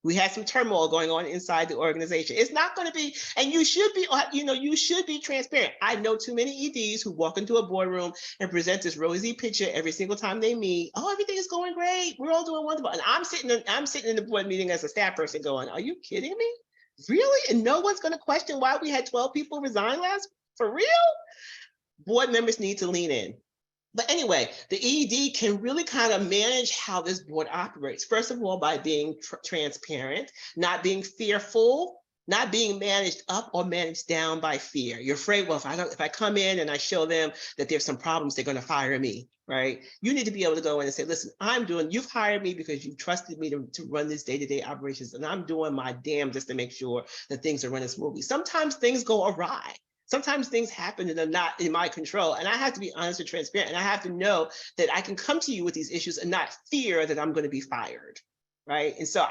[SPEAKER 5] We had some turmoil going on inside the organization. It's not going to be, and you should be transparent. I know too many EDs who walk into a boardroom and present this rosy picture every single time they meet. Oh, everything is going great. We're all doing wonderful. And I'm sitting in the board meeting as a staff person going, are you kidding me? Really? And no one's going to question why we had 12 people resign for real? Board members need to lean in. But anyway, the ED can really kind of manage how this board operates. First of all, by being transparent, not being fearful not being managed up or managed down by fear. You're afraid, well, if I come in and I show them that there's some problems, they're going to fire me, right? You need to be able to go in and say, listen, you've hired me because you trusted me to run this day-to-day operations, and I'm doing my damnedest to make sure that things are running smoothly. Sometimes things go awry. Sometimes things happen that are not in my control, and I have to be honest and transparent, and I have to know that I can come to you with these issues and not fear that I'm going to be fired. Right. And so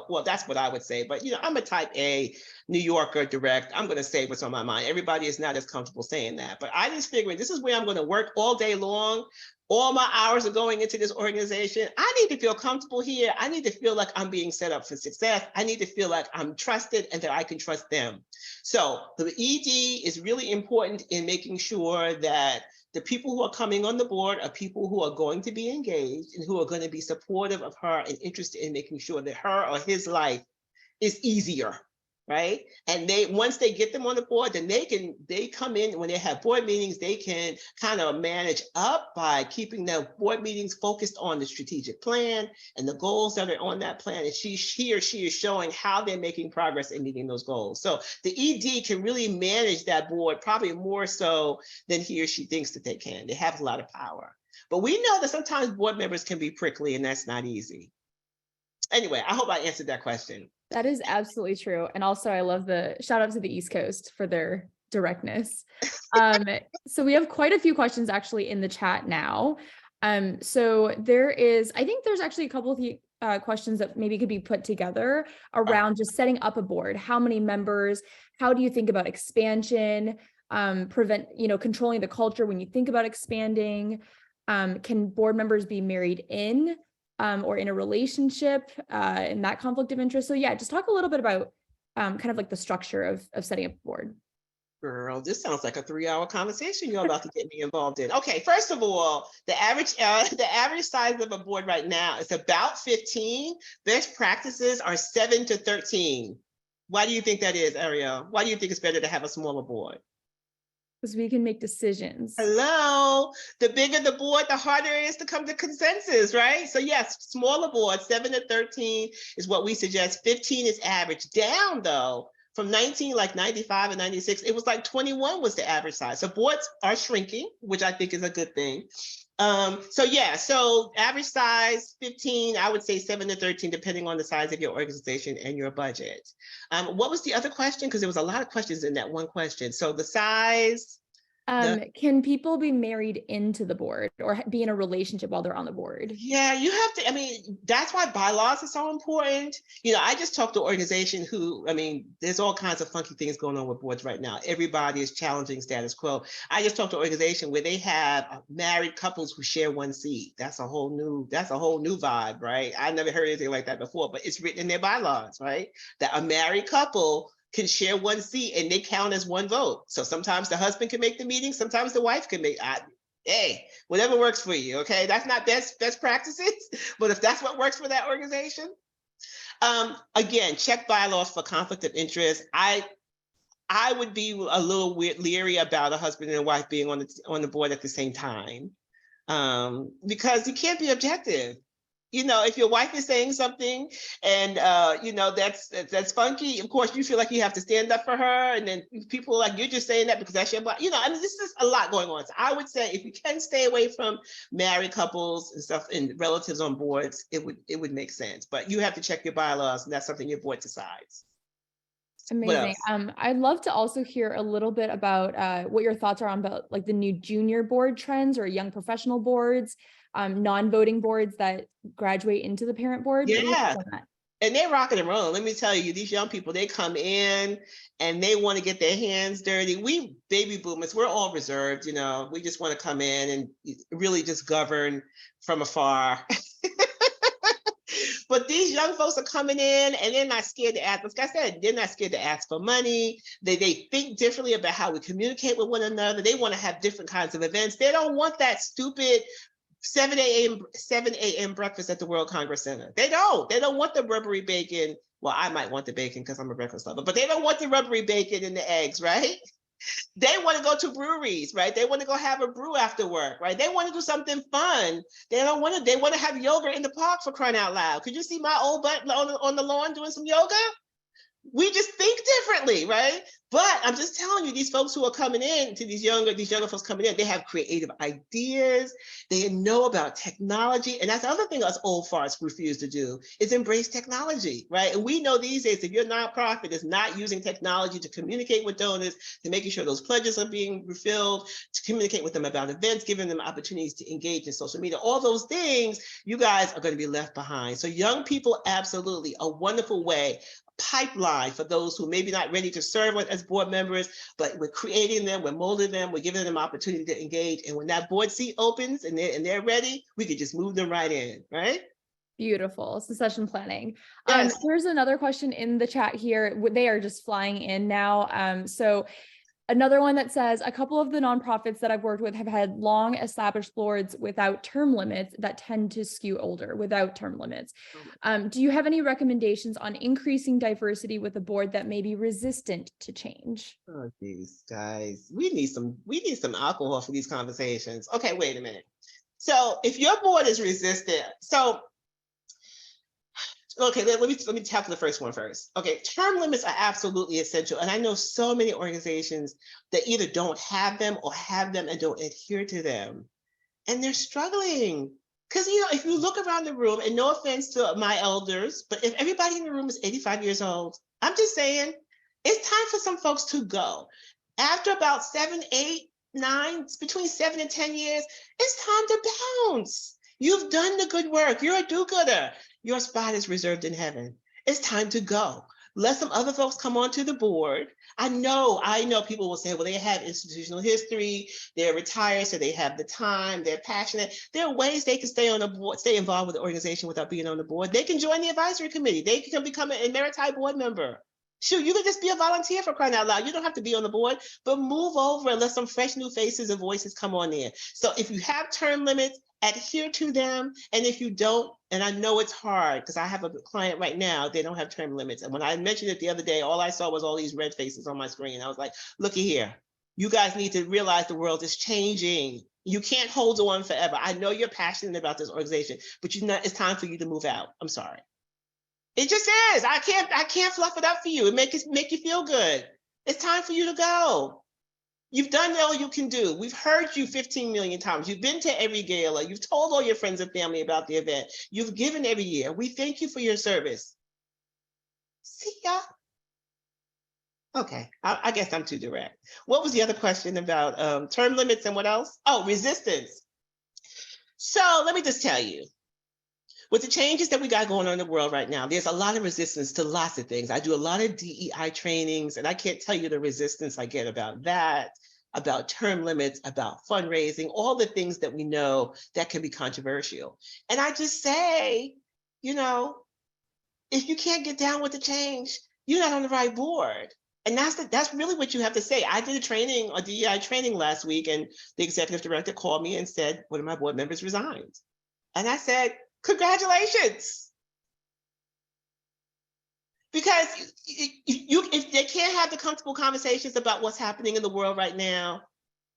[SPEAKER 5] well, that's what I would say. But, I'm a type A New Yorker, direct. I'm going to say what's on my mind. Everybody is not as comfortable saying that. But I just figured this is where I'm going to work all day long. All my hours are going into this organization. I need to feel comfortable here. I need to feel like I'm being set up for success. I need to feel like I'm trusted and that I can trust them. So the ED is really important in making sure that the people who are coming on the board are people who are going to be engaged and who are going to be supportive of her and interested in making sure that her or his life is easier, right? And once they get them on the board, then they come in when they have board meetings, they can kind of manage up by keeping their board meetings focused on the strategic plan and the goals that are on that plan. And he or she is showing how they're making progress in meeting those goals. So the ED can really manage that board probably more so than he or she thinks that they can. They have a lot of power. But we know that sometimes board members can be prickly, and that's not easy. Anyway, I hope I answered that question.
[SPEAKER 7] That is absolutely true. And also I love the shout out to the East Coast for their directness. So we have quite a few questions actually in the chat now. So I think there's actually a couple of the questions that maybe could be put together around just setting up a board. How many members? How do you think about expansion? Controlling the culture when you think about expanding? Can board members be married in? Or in a relationship, and that conflict of interest. So yeah, just talk a little bit about kind of like the structure of setting up a board.
[SPEAKER 5] Girl, this sounds like a 3-hour conversation you're about to get me involved in. Okay, first of all, the average size of a board right now is about 15. Best practices are 7 to 13. Why do you think that is, Ariel? Why do you think it's better to have a smaller board?
[SPEAKER 7] Because we can make decisions.
[SPEAKER 5] Hello, the bigger the board, the harder it is to come to consensus, right? So yes, smaller board, 7 to 13 is what we suggest. 15 is average. Down though, from 19, like 95 and 96, it was like 21 was the average size. So boards are shrinking, which I think is a good thing. So average size 15, I would say 7 to 13, depending on the size of your organization and your budget. What was the other question? Because there was a lot of questions in that one question. So the size.
[SPEAKER 7] Can people be married into the board or be in a relationship while they're on the board?
[SPEAKER 5] Yeah, you have to, that's why bylaws are so important. I just talked to an organization there's all kinds of funky things going on with boards right now. Everybody is challenging status quo. I just talked to an organization where they have married couples who share one seat. That's a whole new vibe, right? I never heard anything like that before, but it's written in their bylaws, right? That a married couple can share one seat and they count as one vote. So sometimes the husband can make the meeting, sometimes the wife can make. Hey, whatever works for you. Okay, that's not best practices, but if that's what works for that organization, again, check bylaws for conflict of interest. I would be a little leery about a husband and wife being on the board at the same time, because you can't be objective. If your wife is saying something and, that's funky, of course, you feel like you have to stand up for her. And then people are like, you're just saying that because that's your, this is a lot going on. So I would say if you can stay away from married couples and stuff and relatives on boards, it would make sense. But you have to check your bylaws, and that's something your board decides.
[SPEAKER 7] Amazing. I'd love to also hear a little bit about what your thoughts are on about like the new junior board trends or young professional boards, non-voting boards that graduate into the parent board.
[SPEAKER 5] Yeah. And they're rocking and rolling. Let me tell you, these young people, they come in and they want to get their hands dirty. We baby boomers, we're all reserved, we just want to come in and really just govern from afar. But these young folks are coming in and they're not scared to ask. Like I said, they're not scared to ask for money. They think differently about how we communicate with one another. They want to have different kinds of events. They don't want that stupid 7 a.m. breakfast at the World Congress Center. They don't want the rubbery bacon. Well, I might want the bacon because I'm a breakfast lover, but they don't want the rubbery bacon and the eggs, right? They want to go to breweries, right? They want to go have a brew after work, right? They want to do something fun. They want to have yoga in the park, for crying out loud. Could you see my old butt on the lawn doing some yoga? We just think differently, right? But I'm just telling you, these folks who are coming in, to these younger folks coming in, they have creative ideas. They know about technology. And that's the other thing us old farts refuse to do, is embrace technology, right? And we know these days, if your nonprofit is not using technology to communicate with donors, to making sure those pledges are being refilled, to communicate with them about events, giving them opportunities to engage in social media, all those things, you guys are going to be left behind. So young people, absolutely a wonderful way, pipeline for those who maybe not ready to serve as board members, but we're creating them, we're molding them, we're giving them opportunity to engage. And when that board seat opens and they're ready, we can just move them right in, right?
[SPEAKER 7] Beautiful. Succession planning.
[SPEAKER 5] Yes.
[SPEAKER 7] Here's another question in the chat here. They are just flying in now. So another one that says, a couple of the nonprofits that I've worked with have had long established boards without term limits that tend to skew older without term limits. Do you have any recommendations on increasing diversity with a board that may be resistant to change?
[SPEAKER 5] Oh, geez, guys, we need some alcohol for these conversations. Okay, wait a minute. So if your board is resistant, okay, let me tackle the first one first. Okay, term limits are absolutely essential. And I know so many organizations that either don't have them or have them and don't adhere to them. And they're struggling. Because, if you look around the room, and no offense to my elders, but if everybody in the room is 85 years old, I'm just saying, it's time for some folks to go. After about 7, 8, 9, between 7 and 10 years, it's time to bounce. You've done the good work. You're a do-gooder. Your spot is reserved in heaven. It's time to go. Let some other folks come onto the board. I know people will say, well, they have institutional history, they're retired, so they have the time, they're passionate. There are ways they can stay on the board, stay involved with the organization without being on the board. They can join the advisory committee. They can become an emeriti board member. Shoot, you can just be a volunteer, for crying out loud. You don't have to be on the board, but move over and let some fresh new faces and voices come on in. So if you have term limits, adhere to them. And if you don't, and I know it's hard because I have a client right now, they don't have term limits. And when I mentioned it the other day, all I saw was all these red faces on my screen. I was like, looky here, you guys need to realize the world is changing. You can't hold on forever. I know you're passionate about this organization, but it's time for you to move out. I'm sorry. It just is. I can't fluff it up for you and make you feel good. It's time for you to go. You've done all you can do. We've heard you 15 million times. You've been to every gala. You've told all your friends and family about the event. You've given every year. We thank you for your service. See ya. Okay, I guess I'm too direct. What was the other question about term limits and what else? Oh, resistance. So let me just tell you, with the changes that we got going on in the world right now, there's a lot of resistance to lots of things. I do a lot of DEI trainings, and I can't tell you the resistance I get about that, about term limits, about fundraising, all the things that we know that can be controversial. And I just say, if you can't get down with the change, you're not on the right board. And that's really what you have to say. I did a DEI training last week, and the executive director called me and said, one of my board members resigned. And I said, congratulations. Because if they can't have the comfortable conversations about what's happening in the world right now,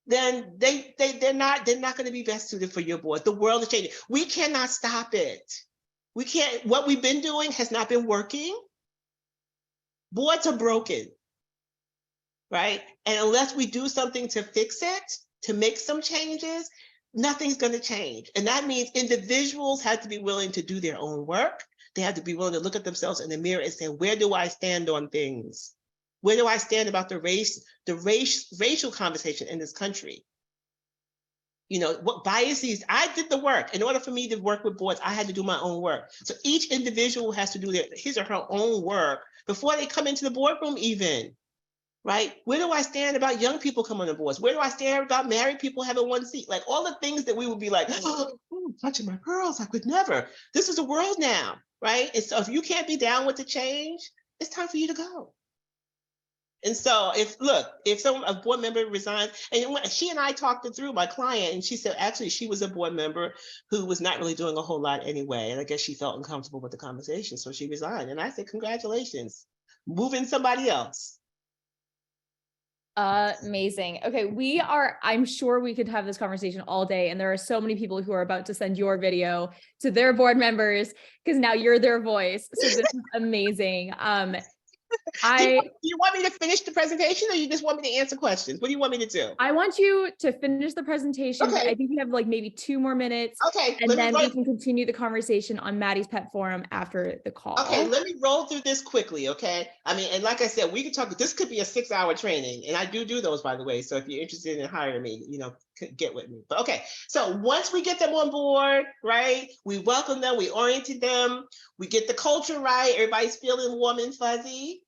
[SPEAKER 5] then they're not going to be best suited for your board. The world is changing. We cannot stop it. We can't. What we've been doing has not been working. Boards are broken, right? And unless we do something to fix it, to make some changes, nothing's going to change. And that means individuals have to be willing to do their own work. They have to be willing to look at themselves in the mirror and say, where do I stand on things? Where do I stand about the racial conversation in this country? What biases? I did the work. In order for me to work with boards, I had to do my own work. So each individual has to do his or her own work before they come into the boardroom even. Right? Where do I stand about young people coming on boards? Where do I stand about married people having one seat? Like all the things that we would be like, oh, touching my pearls, I could never. This is the world now, right? And so if you can't be down with the change, it's time for you to go. And so if a board member resigns, and she and I talked it through, my client, and she said, actually, she was a board member who was not really doing a whole lot anyway. And I guess she felt uncomfortable with the conversation. So she resigned. And I said, congratulations, move in somebody else.
[SPEAKER 7] Amazing. Okay, I'm sure we could have this conversation all day, and there are so many people who are about to send your video to their board members because now you're their voice. So this is amazing. I
[SPEAKER 5] you want me to finish the presentation, or you just want me to answer questions? What do you want me to do?
[SPEAKER 7] want you to finish the presentation, but
[SPEAKER 5] Okay.
[SPEAKER 7] I think we have like maybe 2 more minutes,
[SPEAKER 5] Okay,
[SPEAKER 7] and
[SPEAKER 5] let me
[SPEAKER 7] then we
[SPEAKER 5] run.
[SPEAKER 7] can continue the conversation on Maddie's Pet Forum after the call.
[SPEAKER 5] Okay, let me roll through this quickly, okay? I mean, and like I said, we could talk, this could be a 6-hour training, and I do those, by the way. So if you're interested in hiring me, get with me. But okay, so once we get them on board, right? We welcome them, we oriented them, we get the culture right, everybody's feeling warm and fuzzy.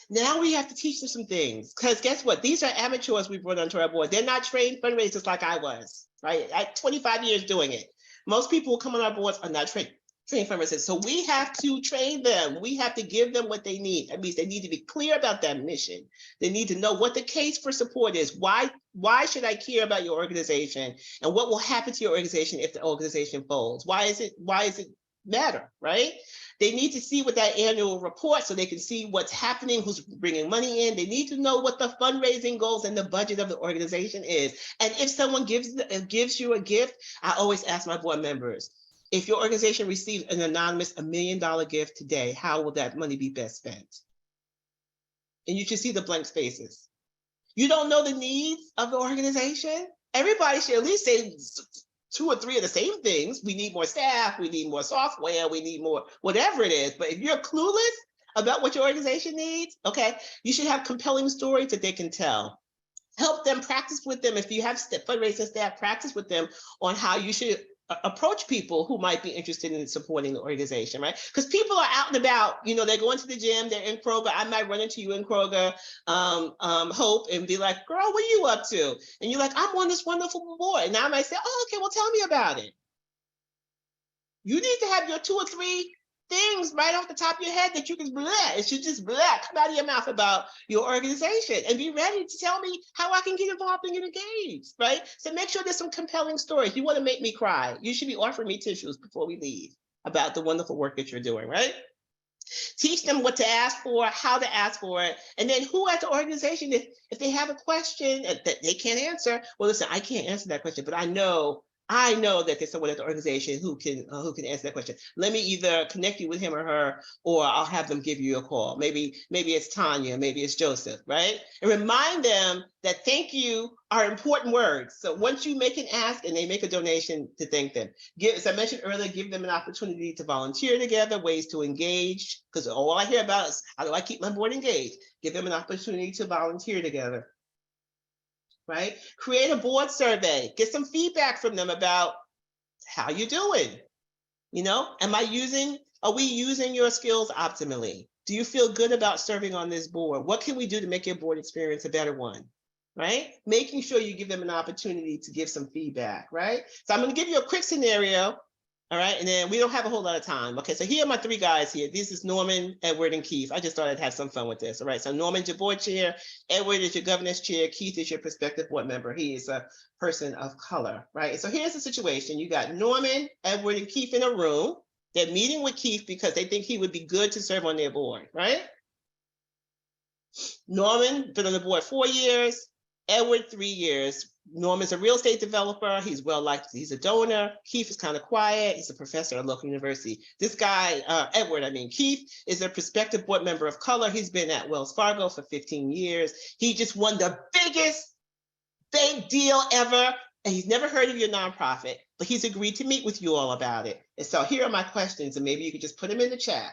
[SPEAKER 5] Now we have to teach them some things, because guess what? These are amateurs we brought onto our board. They're not trained fundraisers like I was, right? I 25 years doing it. Most people who come on our boards are not trained fundraisers. So we have to train them. We have to give them what they need. That means they need to be clear about that mission. They need to know what the case for support is. Why should I care about your organization? And what will happen to your organization if the organization folds? Why is it matter, right? They need to see what that annual report, so they can see what's happening, who's bringing money in. They need to know what the fundraising goals and the budget of the organization is. And if someone gives you a gift, I always ask my board members, if your organization receives an anonymous $1 million gift today, how will that money be best spent? And you should see the blank spaces. You don't know the needs of the organization? Everybody should at least say 2 or 3 of the same things. We need more staff, we need more software, we need more, whatever it is. But if you're clueless about what your organization needs, okay, you should have compelling stories that they can tell. Help them, practice with them. If you have fundraising staff, practice with them on how you should approach people who might be interested in supporting the organization, right? Because people are out and about, they're going to the gym, they're in Kroger. I might run into you in Kroger, Hope, and be like, girl, what are you up to? And you're like, I'm on this wonderful board. And I might say, oh, okay, well, tell me about it. You need to have your 2 or 3 things right off the top of your head that you can it should just come out of your mouth about your organization, and be ready to tell me how I can get involved and get engaged, right? So make sure there's some compelling stories. You want to make me cry, you should be offering me tissues before we leave about the wonderful work that you're doing, right? Teach them what to ask for, how to ask for it, and then who at the organization, if they have a question that they can't answer, well, listen, I can't answer that question, but I know that there's someone at the organization who can answer that question. Let me either connect you with him or her, or I'll have them give you a call. Maybe it's Tanya, maybe it's Joseph, right? And remind them that thank you are important words. So once you make an ask and they make a donation, to thank them. As I mentioned earlier, give them an opportunity to volunteer together, ways to engage, because all I hear about is how do I keep my board engaged? Give them an opportunity to volunteer together. Right? Create a board survey, get some feedback from them about how you're doing. Are we using your skills optimally? Do you feel good about serving on this board? What can we do to make your board experience a better one? Right? Making sure you give them an opportunity to give some feedback, right? So I'm going to give you a quick scenario. All right, and then we don't have a whole lot of time. Okay, so here are my 3 guys here. This is Norman, Edward, and Keith. I just thought I'd have some fun with this. All right, so Norman's your board chair, Edward is your governance chair, Keith is your prospective board member. He is a person of color, right? So here's the situation. You got Norman, Edward, and Keith in a room. They're meeting with Keith because they think he would be good to serve on their board, right? Norman been on the board 4 years, Edward 3 years. Norman's a real estate developer. He's well liked. He's a donor. Keith is kind of quiet. He's a professor at a local university. This guy, Keith, is a prospective board member of color. He's been at Wells Fargo for 15 years. He just won the biggest big deal ever. And he's never heard of your nonprofit, but he's agreed to meet with you all about it. And so here are my questions, and maybe you could just put them in the chat.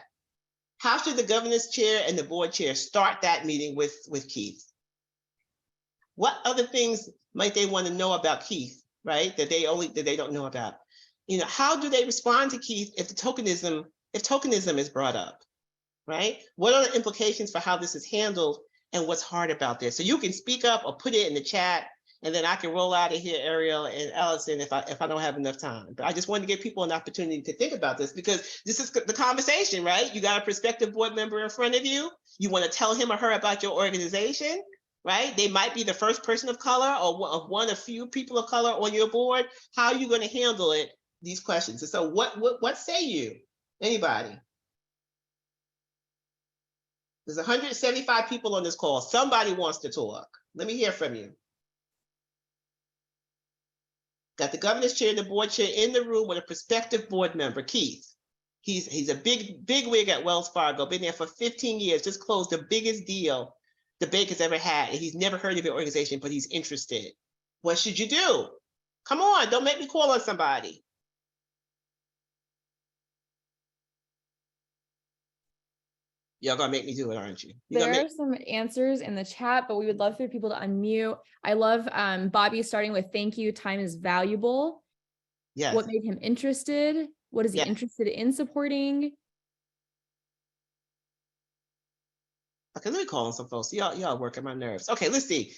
[SPEAKER 5] How should the governance chair and the board chair start that meeting with Keith? What other things might they want to know about Keith, right? That they don't know about? How do they respond to Keith if tokenism is brought up, right? What are the implications for how this is handled and what's hard about this? So you can speak up or put it in the chat, and then I can roll out of here, Ariel and Allison, if I don't have enough time. But I just wanted to give people an opportunity to think about this, because this is the conversation, right? You got a prospective board member in front of you. You want to tell him or her about your organization. Right? They might be the first person of color or one of few people of color on your board. How are you going to handle it? These questions. And so what say you? Anybody? There's 175 people on this call. Somebody wants to talk. Let me hear from you. Got the governance chair and the board chair in the room with a prospective board member, Keith. He's a big wig at Wells Fargo, been there for 15 years, just closed the biggest deal the bank has ever had. And he's never heard of your organization, but he's interested. What should you do? Come on, don't make me call on somebody. Y'all gonna make me do it, aren't you?
[SPEAKER 7] There are some answers in the chat, but we would love for people to unmute. I love Bobby starting with thank you. Time is valuable.
[SPEAKER 5] Yes.
[SPEAKER 7] What made him interested? What is he interested in supporting?
[SPEAKER 5] Okay, let me call on some folks. Y'all working my nerves. Okay, let's see.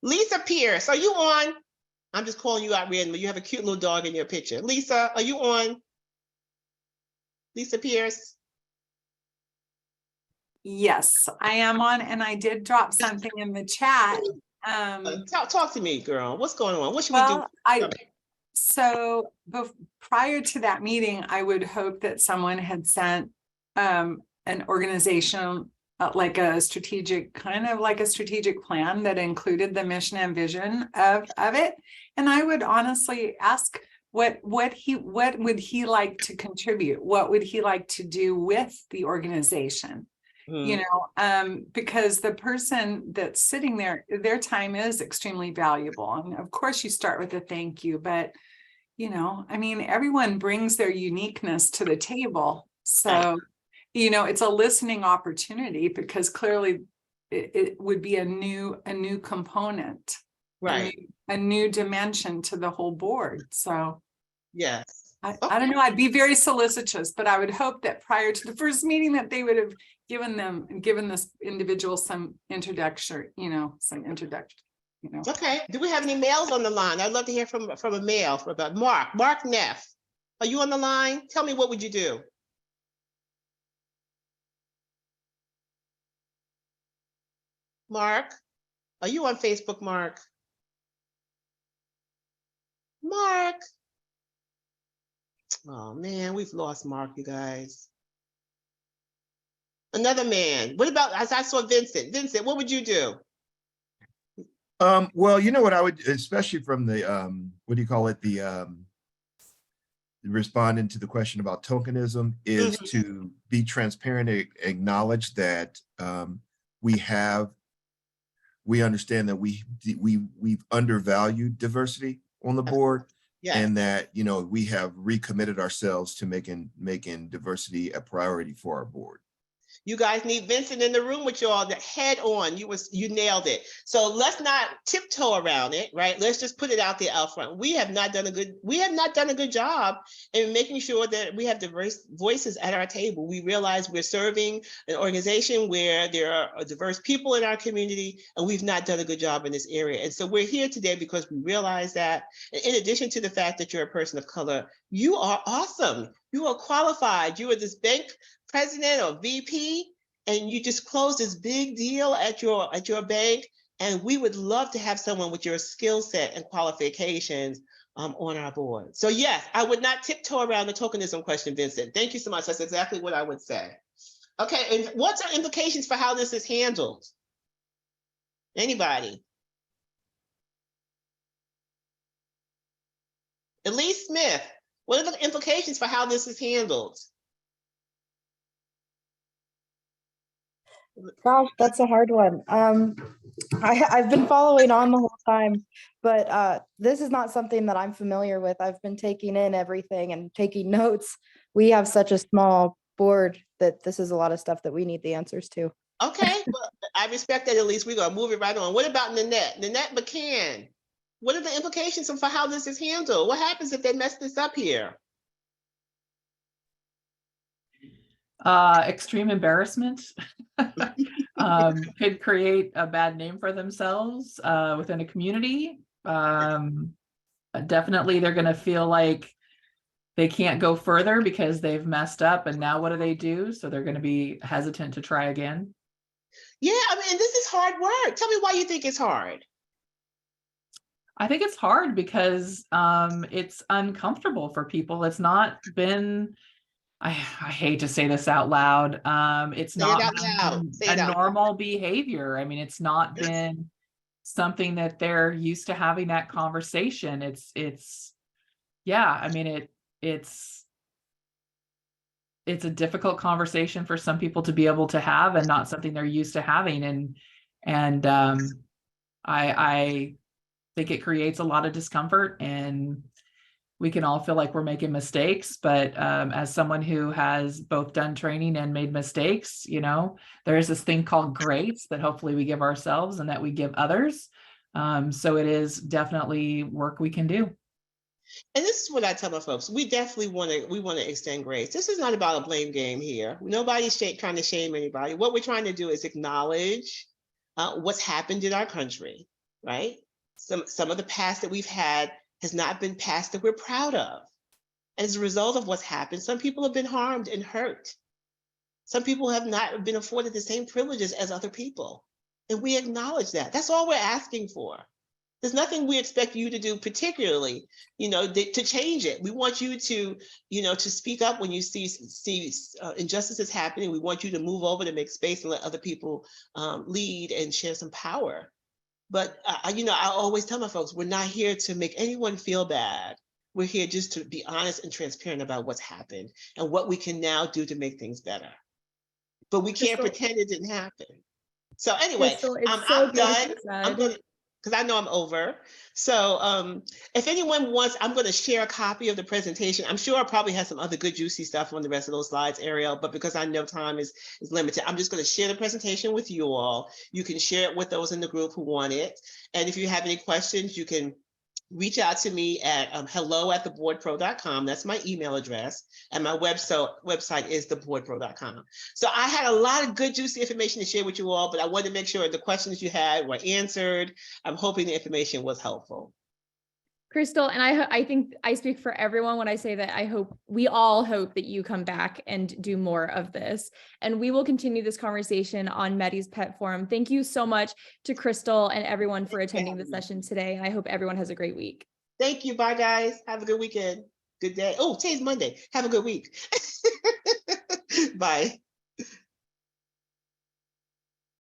[SPEAKER 5] Lisa Pierce, are you on? I'm just calling you out randomly. You have a cute little dog in your picture. Lisa, are you on? Lisa Pierce?
[SPEAKER 8] Yes, I am on, and I did drop something in the chat.
[SPEAKER 5] Talk to me, girl. What's going on? What should we do?
[SPEAKER 8] So prior to that meeting, I would hope that someone had sent an organization like a strategic plan that included the mission and vision of it. And I would honestly ask what would he like to contribute? What would he like to do with the organization? You know, because the person that's sitting there, their time is extremely valuable. And of course you start with a thank you, but you know, I mean, everyone brings their uniqueness to the table. So, you know, it's a listening opportunity because clearly it would be a new component,
[SPEAKER 5] right?
[SPEAKER 8] A new dimension to the whole board. So
[SPEAKER 5] yes.
[SPEAKER 8] I don't know, I'd be very solicitous, but I would hope that prior to the first meeting that they would have given this individual some introduction.
[SPEAKER 5] Okay. Do we have any males on the line? I'd love to hear from a male about Mark Neff. Are you on the line? Tell me, what would you do? Mark, are you on Facebook, Mark? Mark. Oh man, we've lost Mark, you guys. Another man. What about, as I saw Vincent? Vincent, what would you do?
[SPEAKER 3] Well, you know what I would, especially from the what do you call it? The responding to the question about tokenism is to be transparent, acknowledge that we understand that we've undervalued diversity on the board. Yes. And that, you know, we have recommitted ourselves to making diversity a priority for our board.
[SPEAKER 5] You guys need Vincent in the room with y'all, head on. You nailed it. So let's not tiptoe around it, right? Let's just put it out there out front. We have not done a good job in making sure that we have diverse voices at our table. We realize we're serving an organization where there are diverse people in our community, and we've not done a good job in this area. And so we're here today because we realize that, in addition to the fact that you're a person of color, you are awesome. You are qualified. You are this bank president or VP, and you just closed this big deal at your bank, and we would love to have someone with your skill set and qualifications on our board. So yes, I would not tiptoe around the tokenism question, Vincent. Thank you so much. That's exactly what I would say. Okay, and what's our implications for how this is handled? Anybody? Elise Smith, what are the implications for how this is handled?
[SPEAKER 9] Gosh, that's a hard one. I've been following on the whole time, but this is not something that I'm familiar with. I've been taking in everything and taking notes. We have such a small board that this is a lot of stuff that we need the answers to.
[SPEAKER 5] Okay, well, I respect that. At least we're gonna move it right on. What about Nanette McCann? What are the implications for how this is handled? What happens if they mess this up here?
[SPEAKER 10] Extreme embarrassment. Could create a bad name for themselves within a community. Definitely they're going to feel like they can't go further because they've messed up, and now what do? So they're going to be hesitant to try again.
[SPEAKER 5] Yeah, I mean, this is hard work. Tell me why you think it's hard.
[SPEAKER 10] I think it's hard because it's uncomfortable for people. It's not been, I hate to say this out loud. It's not a normal behavior. I mean, it's not been something that they're used to having that conversation. Yeah, I mean, it's it's a difficult conversation for some people to be able to have, and not something they're used to having. And I think it creates a lot of discomfort, and we can all feel like we're making mistakes. But as someone who has both done training and made mistakes, you know, there is this thing called grace that hopefully we give ourselves and that we give others. So it is definitely work we can do.
[SPEAKER 5] And this is what I tell my folks: we definitely want to extend grace. This is not about a blame game here. Nobody's trying to shame anybody. What we're trying to do is acknowledge what's happened in our country, right? Some of the past that we've had has not been past that we're proud of. As a result of what's happened, some people have been harmed and hurt. Some people have not been afforded the same privileges as other people. And we acknowledge that. That's all we're asking for. There's nothing we expect you to do particularly, you know, to change it. We want you to, you know, to speak up when you see injustices happening. We want you to move over to make space and let other people lead and share some power. But, you know, I always tell my folks, we're not here to make anyone feel bad. We're here just to be honest and transparent about what's happened and what we can now do to make things better. But we can't pretend it didn't happen. So anyway,
[SPEAKER 7] Christal, it's
[SPEAKER 5] I'm
[SPEAKER 7] good what
[SPEAKER 5] done.
[SPEAKER 7] you
[SPEAKER 5] I'm
[SPEAKER 7] said.
[SPEAKER 5] gonna, because I know I'm over. So if anyone wants, I'm going to share a copy of the presentation. I'm sure I probably have some other good juicy stuff on the rest of those slides, Ariel, but because I know time is limited, I'm just going to share the presentation with you all. You can share it with those in the group who want it. And if you have any questions, you can reach out to me at hello@theboardpro.com. That's my email address. And my website is theboardpro.com. So I had a lot of good, juicy information to share with you all, but I wanted to make sure the questions you had were answered. I'm hoping the information was helpful.
[SPEAKER 7] Christal, and I think I speak for everyone when I say that we all hope that you come back and do more of this. And we will continue this conversation on Maddie's Pet Forum. Thank you so much to Christal and everyone for attending the session today. And I hope everyone has a great week.
[SPEAKER 5] Thank you. Bye, guys. Have a good weekend. Good day. Oh, today's Monday. Have a good week. Bye.